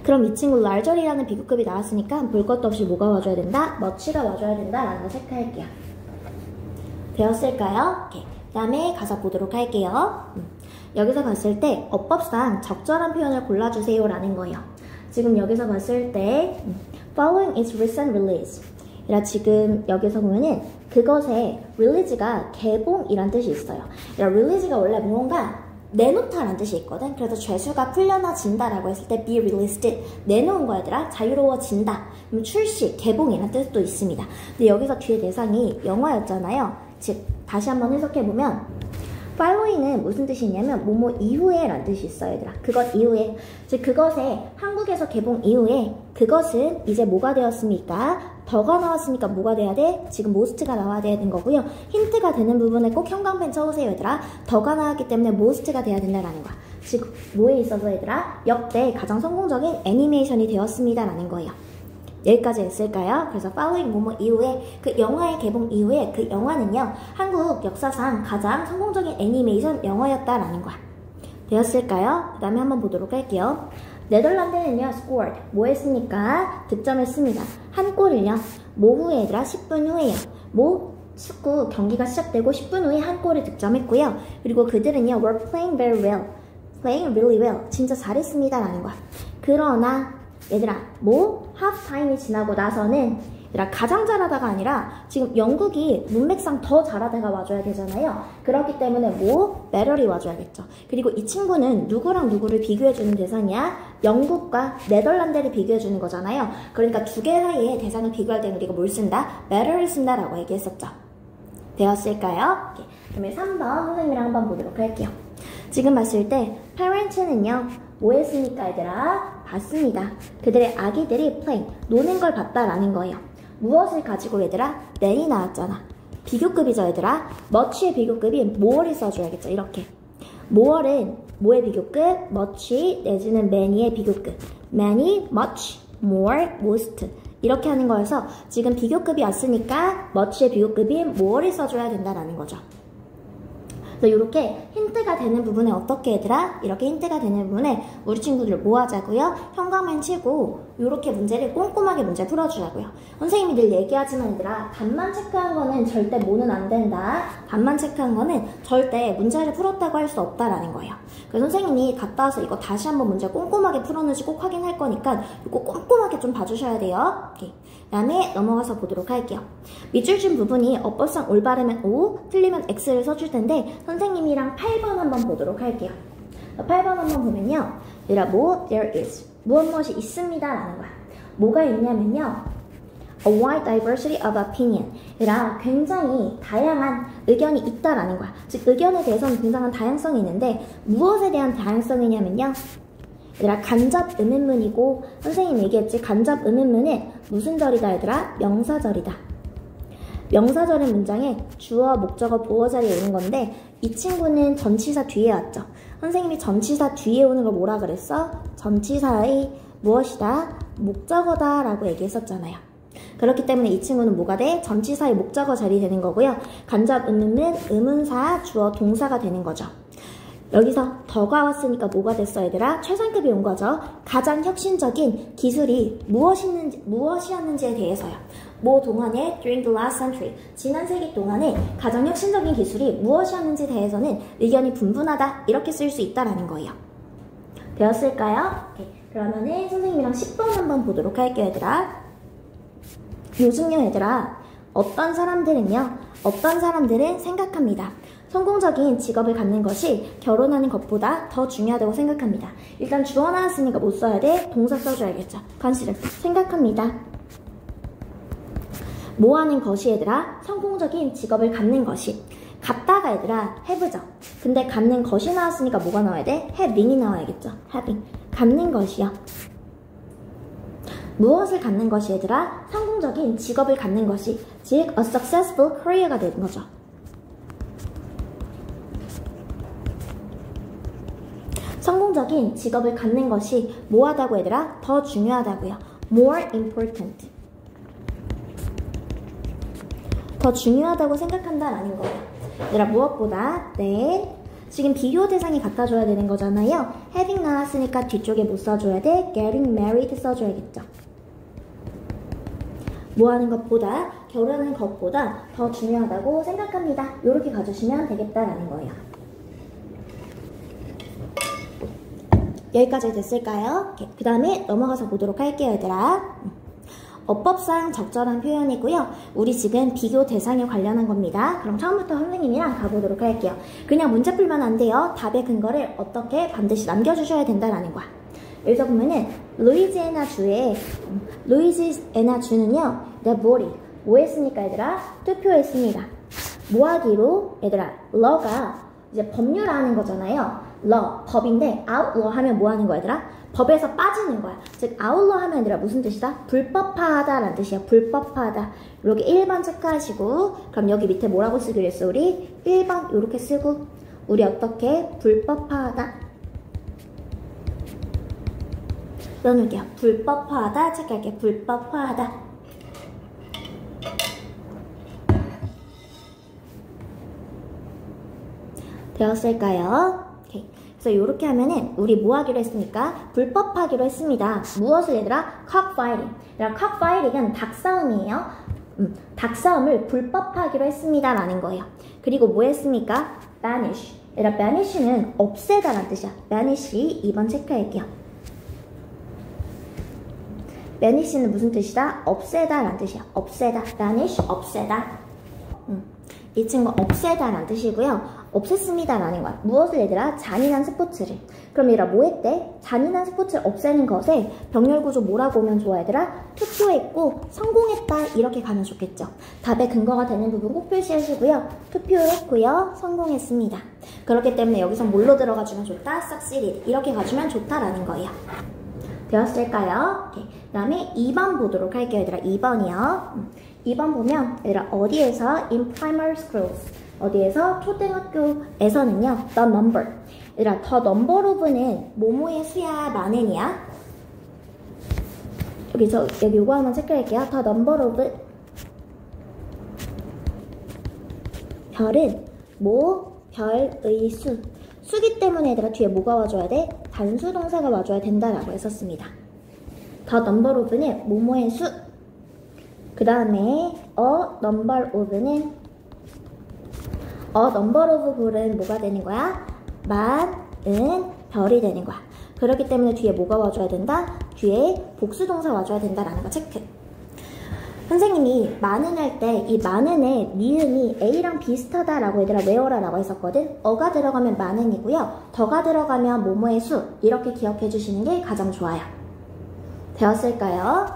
그럼 이 친구 larger이라는 비교급이 나왔으니까 볼 것도 없이 뭐가 와줘야 된다? much가 와줘야 된다라는 거 체크할게요. 되었을까요? 오케이. 그 다음에 가사 보도록 할게요. 여기서 봤을 때 어법상 적절한 표현을 골라주세요 라는 거예요. 지금 여기서 봤을 때 following its recent release 지금 여기서 보면은 그것의 release가 개봉이란 뜻이 있어요. release가 원래 뭔가 내놓다라는 뜻이 있거든. 그래서 죄수가 풀려나진다라고 했을 때 be released, 내놓은 거야 얘들아. 자유로워진다. 그럼 출시, 개봉이라는 뜻도 있습니다. 근데 여기서 뒤에 대상이 영어였잖아요. 즉 다시 한번 해석해보면 following은 무슨 뜻이 있냐면 뭐뭐 이후에 라는 뜻이 있어 얘들아. 그것 이후에, 즉 그것에 한국에서 개봉 이후에 그것은 이제 뭐가 되었습니까? 더가 나왔으니까 뭐가 돼야 돼? 지금 most가 나와야 되는 거고요. 힌트가 되는 부분에 꼭 형광펜 쳐오세요 얘들아. 더가 나왔기 때문에 most가 돼야 된다라는 거야. 즉 뭐에 있어서 얘들아? 역대 가장 성공적인 애니메이션이 되었습니다 라는 거예요. 여기까지 했을까요? 그래서 following 뭐뭐 이후에, 그 영화의 개봉 이후에 그 영화는요 한국 역사상 가장 성공적인 애니메이션 영화였다라는 거야. 되었을까요? 그 다음에 한번 보도록 할게요. 네덜란드는요 scored, 뭐 했습니까? 득점했습니다. 한 골을요 뭐 후에 얘들아? 10분 후에요. 뭐 축구 경기가 시작되고 10분 후에 한 골을 득점했고요. 그리고 그들은요 were playing very well, playing really well, 진짜 잘했습니다 라는 거야. 그러나 얘들아 뭐 하프타임이 지나고 나서는 얘들아 가장 잘하다가 아니라 지금 영국이 문맥상 더 잘하다가 와줘야 되잖아요. 그렇기 때문에 뭐 better이 와줘야겠죠. 그리고 이 친구는 누구랑 누구를 비교해주는 대상이야? 영국과 네덜란드를 비교해주는 거잖아요. 그러니까 두 개 사이에 대상을 비교할 때는 우리가 뭘 쓴다? better를 쓴다라고 얘기했었죠. 되었을까요? 오케이. 그러면 3번 선생님이랑 한번 보도록 할게요. 지금 봤을 때 parents는요 뭐 했습니까 얘들아? 봤습니다. 그들의 아기들이 playing, 노는 걸 봤다라는 거예요. 무엇을 가지고 얘들아? than이 나왔잖아. 비교급이죠 얘들아. much의 비교급이 more를 써줘야겠죠. 이렇게 more는 뭐의 비교급? much 내지는 many의 비교급. many, much, more, most 이렇게 하는 거여서 지금 비교급이 왔으니까 much의 비교급이 more를 써줘야 된다라는 거죠. 그래서 이렇게 힌트가 되는 부분에 어떻게 얘들아? 이렇게 힌트가 되는 부분에 우리 친구들 뭐 하자고요? 형광펜 치고 이렇게 문제를 꼼꼼하게 문제 풀어주자고요. 선생님이 늘 얘기하지만 얘들아 답만 체크한 거는 절대 뭐는 안 된다. 답만 체크한 거는 절대 문제를 풀었다고 할 수 없다라는 거예요. 그래서 선생님이 갔다 와서 이거 다시 한번 문제 꼼꼼하게 풀었는지 꼭 확인할 거니까 이거 꼼꼼하게 좀 봐주셔야 돼요. 오케이. 그 다음에 넘어가서 보도록 할게요. 밑줄 준 부분이 어법상 올바르면 O, 틀리면 X를 써줄 텐데 선생님이랑 8번 한번 보도록 할게요. 8번 한번 보면요. 얘들아 뭐? There is. 무엇이 있습니다 라는 거야. 뭐가 있냐면요. A wide diversity of opinion. 얘들아 굉장히 다양한 의견이 있다라는 거야. 즉 의견에 대해서는 굉장한 다양성이 있는데 무엇에 대한 다양성이냐면요. 얘들아 간접 음음문이고 선생님 얘기했지 간접 음음문은 무슨 절이다 얘들아? 명사절이다. 명사절은 문장에 주어, 목적어, 보어자리에 오는 건데 이 친구는 전치사 뒤에 왔죠. 선생님이 전치사 뒤에 오는 걸 뭐라 그랬어? 전치사의 무엇이다? 목적어다 라고 얘기했었잖아요. 그렇기 때문에 이 친구는 뭐가 돼? 전치사의 목적어 자리 되는 거고요. 간접 음음은 의문사, 주어, 동사가 되는 거죠. 여기서 더가 왔으니까 뭐가 됐어 얘들아? 최상급이 온 거죠. 가장 혁신적인 기술이 무엇이었는지에 대해서요. 뭐 동안에 during the last century, 지난 세기 동안에 가장 혁신적인 기술이 무엇이었는지에 대해서는 의견이 분분하다 이렇게 쓸 수 있다라는 거예요. 되었을까요? 오케이. 그러면은 선생님이랑 10번 한번 보도록 할게요 얘들아. 요즘요 얘들아 어떤 사람들은 생각합니다. 성공적인 직업을 갖는 것이 결혼하는 것보다 더 중요하다고 생각합니다. 일단 주어 나왔으니까 뭐 써야 돼? 동사 써줘야겠죠. consider, 생각합니다. 뭐 하는 것이 얘들아? 성공적인 직업을 갖는 것이. 갖다가 얘들아 have죠. 근데 갖는 것이 나왔으니까 뭐가 나와야 돼? having이 나와야겠죠. having, 갖는 것이요. 무엇을 갖는 것이 얘들아? 성공적인 직업을 갖는 것이. 즉 a successful career가 되는 거죠. 성공적인 직업을 갖는 것이 뭐하다고 얘들아? 더 중요하다고요. more important. 더 중요하다고 생각한다라는 거예요. 얘들아 무엇보다 네. 지금 비교 대상이 갖다줘야 되는 거잖아요. having 나왔으니까 뒤쪽에 뭐 써줘야 돼? getting married 써줘야겠죠. 뭐 하는 것보다, 결혼하는 것보다 더 중요하다고 생각합니다. 이렇게 가주시면 되겠다라는 거예요. 여기까지 됐을까요? 그 다음에 넘어가서 보도록 할게요 얘들아. 어법상 적절한 표현이고요. 우리 지금 비교 대상에 관련한 겁니다. 그럼 처음부터 선생님이랑 가보도록 할게요. 그냥 문제 풀면 안 돼요. 답의 근거를 어떻게 반드시 남겨주셔야 된다라는 거야. 여기서 보면은 루이지애나 주는요, 내 머리 뭐 했습니까 얘들아? 투표했습니다. 뭐 하기로? 얘들아, law가 이제 법률화하는 거잖아요. law, 법인데 outlaw 하면 뭐 하는 거야 얘들아? 법에서 빠지는 거야. 즉 outlaw 하면 얘들아 무슨 뜻이다? 불법화하다 라는 뜻이야. 불법화하다. 이렇게 1번 체크하시고, 그럼 여기 밑에 뭐라고 쓰기로 했어 우리? 1번 이렇게 쓰고, 우리 어떻게? 불법화하다 넣어놓을게요. 불법화하다 체크할게요. 불법화하다. 되었을까요? 오케이. 그래서 이렇게 하면은 우리 뭐 하기로 했습니까? 불법하기로 했습니다. 무엇을 얘들아? cockfighting. 얘들아, cockfighting은 닭싸움이에요. 닭싸움을 불법하기로 했습니다 라는 거예요. 그리고 뭐 했습니까? banish. 얘들아, banish는 없애다 라는 뜻이야. banish 2번 체크할게요. banish는 무슨 뜻이다? 없애다 라는 뜻이야. 없애다. banish, 없애다. 이 친구 없애다 라는 뜻이고요. 없앴습니다 라는 거야. 무엇을 얘들아? 잔인한 스포츠를. 그럼 얘들아 뭐 했대? 잔인한 스포츠를 없애는 것에 병렬구조 뭐라고 오면 좋아 얘들아? 투표했고 성공했다 이렇게 가면 좋겠죠. 답의 근거가 되는 부분 꼭 표시하시고요. 투표했고요. 성공했습니다. 그렇기 때문에 여기서 뭘로 들어가주면 좋다? succeeded 이렇게 가주면 좋다라는 거예요. 되었을까요? 그 다음에 2번 보도록 할게요 얘들아. 2번이요. 2번 보면 얘들아 어디에서 in primary schools 어디에서 초등학교에서는요 the number 얘들아 the number of는 뭐뭐의 수야 만엔이야? 여기 요거 한번 체크할게요. the number of 별은 별의 수기 때문에 얘들아 뒤에 뭐가 와줘야 돼? 단수 동사가 와줘야 된다라고 했었습니다. the number of는 뭐뭐의 수. 그 다음에 a number of는 number of 별은 뭐가 되는 거야? 많은 별이 되는 거야. 그렇기 때문에 뒤에 뭐가 와줘야 된다? 뒤에 복수동사 와줘야 된다라는 거 체크. 선생님이 많은 할 때 이 많은의 니은이 A랑 비슷하다라고 얘들아 외워라 라고 했었거든. 어가 들어가면 많은이고요. 더가 들어가면 뭐뭐의 수 이렇게 기억해 주시는 게 가장 좋아요. 되었을까요?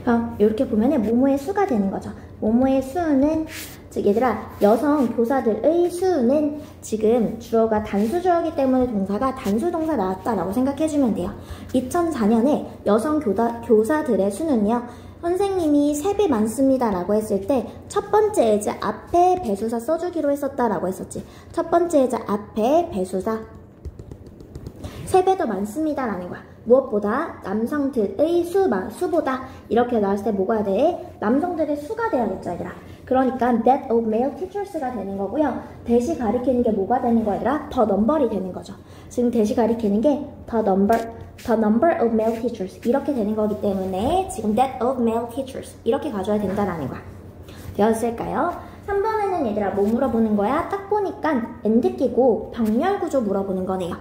그럼 이렇게 보면은 뭐뭐의 수가 되는 거죠. 뭐뭐의 수는 즉 얘들아 여성 교사들의 수는 지금 주어가 단수 주어이기 때문에 동사가 단수 동사 나왔다라고 생각해주면 돼요. 2004년에 여성 교사들의 수는요. 선생님이 3배 많습니다 라고 했을 때 첫 번째 예제 앞에 배수사 써주기로 했었다라고 했었지. 첫 번째 예제 앞에 배수사 3배 더 많습니다 라는 거야. 무엇보다 남성들의 수보다 이렇게 나왔을 때 뭐가 돼? 남성들의 수가 돼야겠죠 얘들아. 그러니까 that of male teachers가 되는 거고요. 대시 가리키는 게 뭐가 되는 거야 얘들아? the number이 되는 거죠. 지금 대시 가리키는 게 the number of male teachers 이렇게 되는 거기 때문에 지금 that of male teachers 이렇게 가져야 된다라는 거야. 되었을까요? 3번에는 얘들아 뭐 물어보는 거야? 딱 보니까 and 끼고 병렬구조 물어보는 거네요.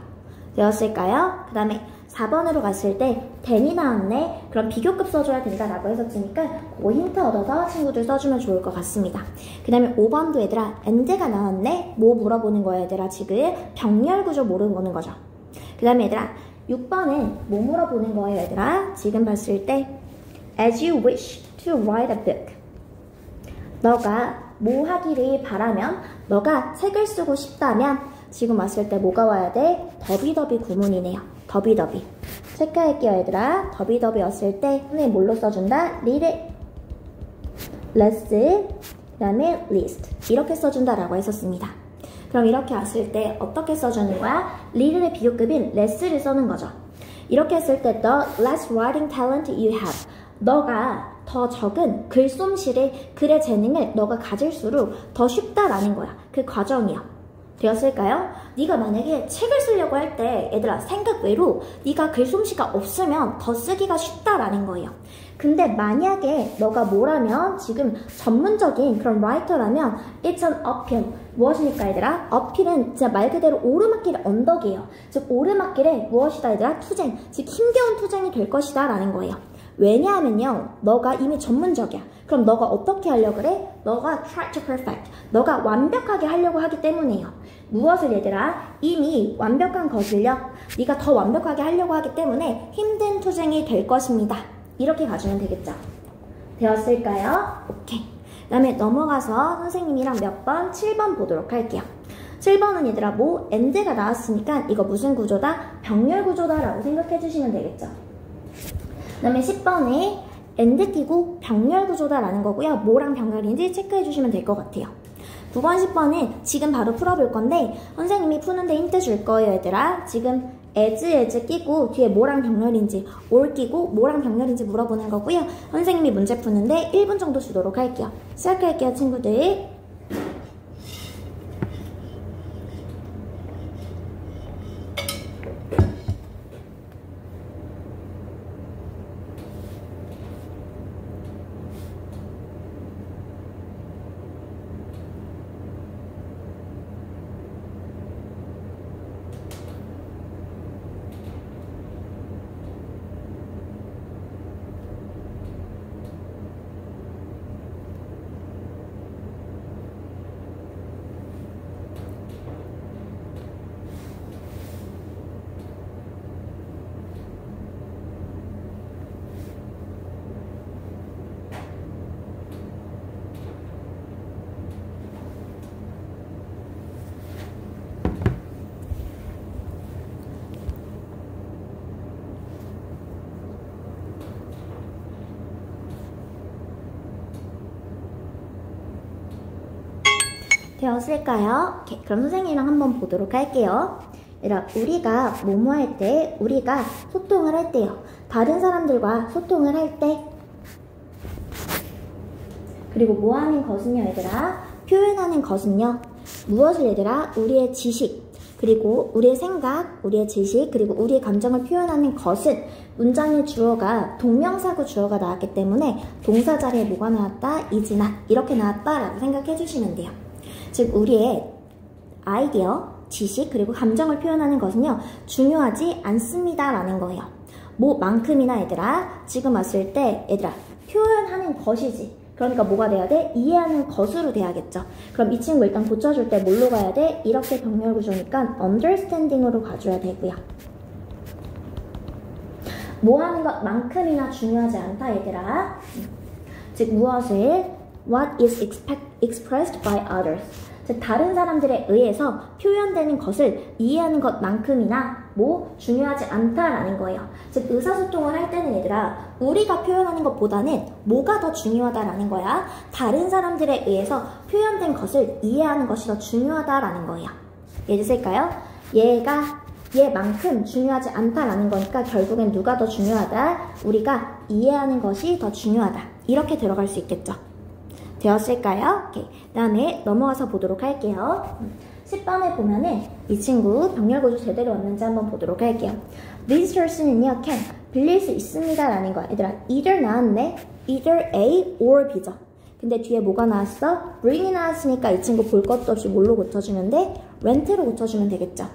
되었을까요? 그 다음에 4번으로 갔을 때 then이 나왔네. 그럼 비교급 써줘야 된다라고 했었으니까 그거 힌트 얻어서 친구들 써주면 좋을 것 같습니다. 그 다음에 5번도 얘들아 and가 나왔네. 뭐 물어보는 거야 얘들아? 지금 병렬구조 물어보는 거죠. 그 다음에 얘들아 6번은 뭐 물어보는 거예요 얘들아? 지금 봤을 때 as you wish to write a book 너가 뭐 하기를 바라면 너가 책을 쓰고 싶다면 지금 왔을 때 뭐가 와야 돼? 더비더비 구문이네요. 더비더비 체크할게요 얘들아. 더비더비 왔을 때 선생님 뭘로 써준다? read, less, 그 다음에 least 이렇게 써준다라고 했었습니다. 그럼 이렇게 왔을 때 어떻게 써주는 거야? read의 비교급인 less를 써는 거죠. 이렇게 했을 때 the less writing talent you have 너가 더 적은 글솜씨를 글의 재능을 너가 가질수록 더 쉽다라는 거야. 그 과정이야. 되었을까요? 네가 만약에 책을 쓰려고 할 때 얘들아 생각 외로 네가 글솜씨가 없으면 더 쓰기가 쉽다라는 거예요. 근데 만약에 너가 뭐라면 지금 전문적인 그런 라이터라면 it's an uphill 무엇입니까 얘들아? upill은 진짜 말 그대로 오르막길의 언덕이에요. 즉 오르막길에 무엇이다 얘들아? 투쟁 즉 힘겨운 투쟁이 될 것이다 라는 거예요. 왜냐하면요, 너가 이미 전문적이야. 그럼 너가 어떻게 하려고 그래? 너가 try to perfect. 너가 완벽하게 하려고 하기 때문이에요. 무엇을 얘들아? 이미 완벽한 것을요. 네가 더 완벽하게 하려고 하기 때문에 힘든 투쟁이 될 것입니다. 이렇게 가주면 되겠죠. 되었을까요? 오케이. 그 다음에 넘어가서 선생님이랑 몇 번? 7번 보도록 할게요. 7번은 얘들아 뭐 and가 나왔으니까 이거 무슨 구조다? 병렬 구조다 라고 생각해 주시면 되겠죠. 그 다음에 10번에 and 끼고 병렬 구조다 라는 거고요. 뭐랑 병렬인지 체크해 주시면 될 것 같아요. 9번 10번은 지금 바로 풀어볼 건데 선생님이 푸는데 힌트 줄 거예요. 얘들아 지금 as 끼고 뒤에 뭐랑 병렬인지 or 끼고 뭐랑 병렬인지 물어보는 거고요. 선생님이 문제 푸는데 1분 정도 주도록 할게요. 시작할게요 친구들. 되었을까요? 오케이, 그럼 선생님이랑 한번 보도록 할게요. 얘들아, 우리가 뭐뭐 할 때, 우리가 소통을 할 때요. 다른 사람들과 소통을 할 때, 그리고 뭐 하는 것은요, 얘들아? 표현하는 것은요. 무엇을 얘들아? 우리의 지식, 그리고 우리의 생각, 우리의 지식, 그리고 우리의 감정을 표현하는 것은 문장의 주어가 동명사구 주어가 나왔기 때문에 동사 자리에 뭐가 나왔다? is not 이렇게 나왔다라고 생각해 주시면 돼요. 즉 우리의 아이디어, 지식, 그리고 감정을 표현하는 것은요 중요하지 않습니다 라는 거예요. 뭐만큼이나 얘들아 지금 왔을 때 얘들아 표현하는 것이지. 그러니까 뭐가 돼야 돼? 이해하는 것으로 돼야겠죠. 그럼 이 친구 일단 고쳐줄 때 뭘로 가야 돼? 이렇게 병렬 구조니까 understanding으로 가줘야 되고요. 뭐 하는 것만큼이나 중요하지 않다 얘들아. 즉 무엇을 what is expressed by others. 즉 다른 사람들에 의해서 표현되는 것을 이해하는 것만큼이나 뭐 중요하지 않다라는 거예요. 즉 의사소통을 할 때는 얘들아 우리가 표현하는 것보다는 뭐가 더 중요하다라는 거야. 다른 사람들에 의해서 표현된 것을 이해하는 것이 더 중요하다라는 거예요. 이해됐을까요? 얘만큼 중요하지 않다라는 거니까 결국엔 누가 더 중요하다? 우리가 이해하는 것이 더 중요하다. 이렇게 들어갈 수 있겠죠. 되었을까요? 오케이. 그 다음에 넘어가서 보도록 할게요. 10번에 보면은 이 친구 병렬구조 제대로 왔는지 한번 보도록 할게요. Visitor스는요, can, 빌릴 수 있습니다 라는 거야. 얘들아, either 나왔네? either A or B죠. 근데 뒤에 뭐가 나왔어? bring이 나왔으니까 이 친구 볼 것도 없이 뭘로 고쳐주면 돼? rent로 고쳐주면 되겠죠.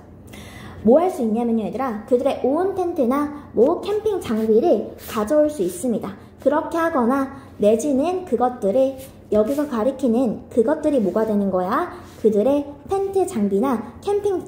뭐 할 수 있냐면요, 얘들아. 그들의 오온 텐트나 뭐 캠핑 장비를 가져올 수 있습니다. 그렇게 하거나 내지는 그것들을 여기서 가리키는 그것들이 뭐가 되는 거야? 그들의 텐트 장비나 캠핑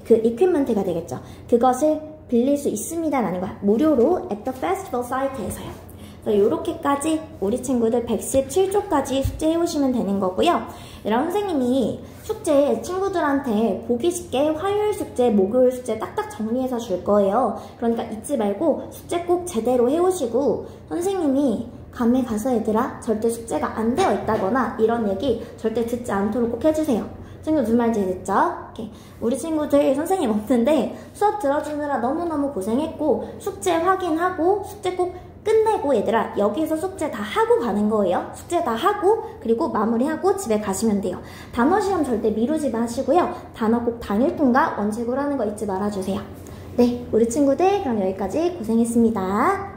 그 이퀴먼트가 되겠죠. 그것을 빌릴 수 있습니다 라는 거야. 무료로 at the festival site에서요. 그래서 요렇게까지 우리 친구들 117쪽까지 숙제 해오시면 되는 거고요. 여러분 선생님이 숙제 친구들한테 보기 쉽게 화요일 숙제, 목요일 숙제 딱딱 정리해서 줄 거예요. 그러니까 잊지 말고 숙제 꼭 제대로 해오시고 선생님이 감에 가서 얘들아 절대 숙제가 안 되어 있다거나 이런 얘기 절대 듣지 않도록 꼭 해주세요. 친구 무슨 말인지 됐죠? 오케이. 우리 친구들 선생님 없는데 수업 들어주느라 너무너무 고생했고 숙제 확인하고 숙제 꼭 끝내고 얘들아 여기서 숙제 다 하고 가는 거예요. 숙제 다 하고 그리고 마무리하고 집에 가시면 돼요. 단어 시험 절대 미루지 마시고요. 단어 꼭 당일 통과 원칙으로 하는 거 잊지 말아주세요. 네, 우리 친구들 그럼 여기까지 고생했습니다.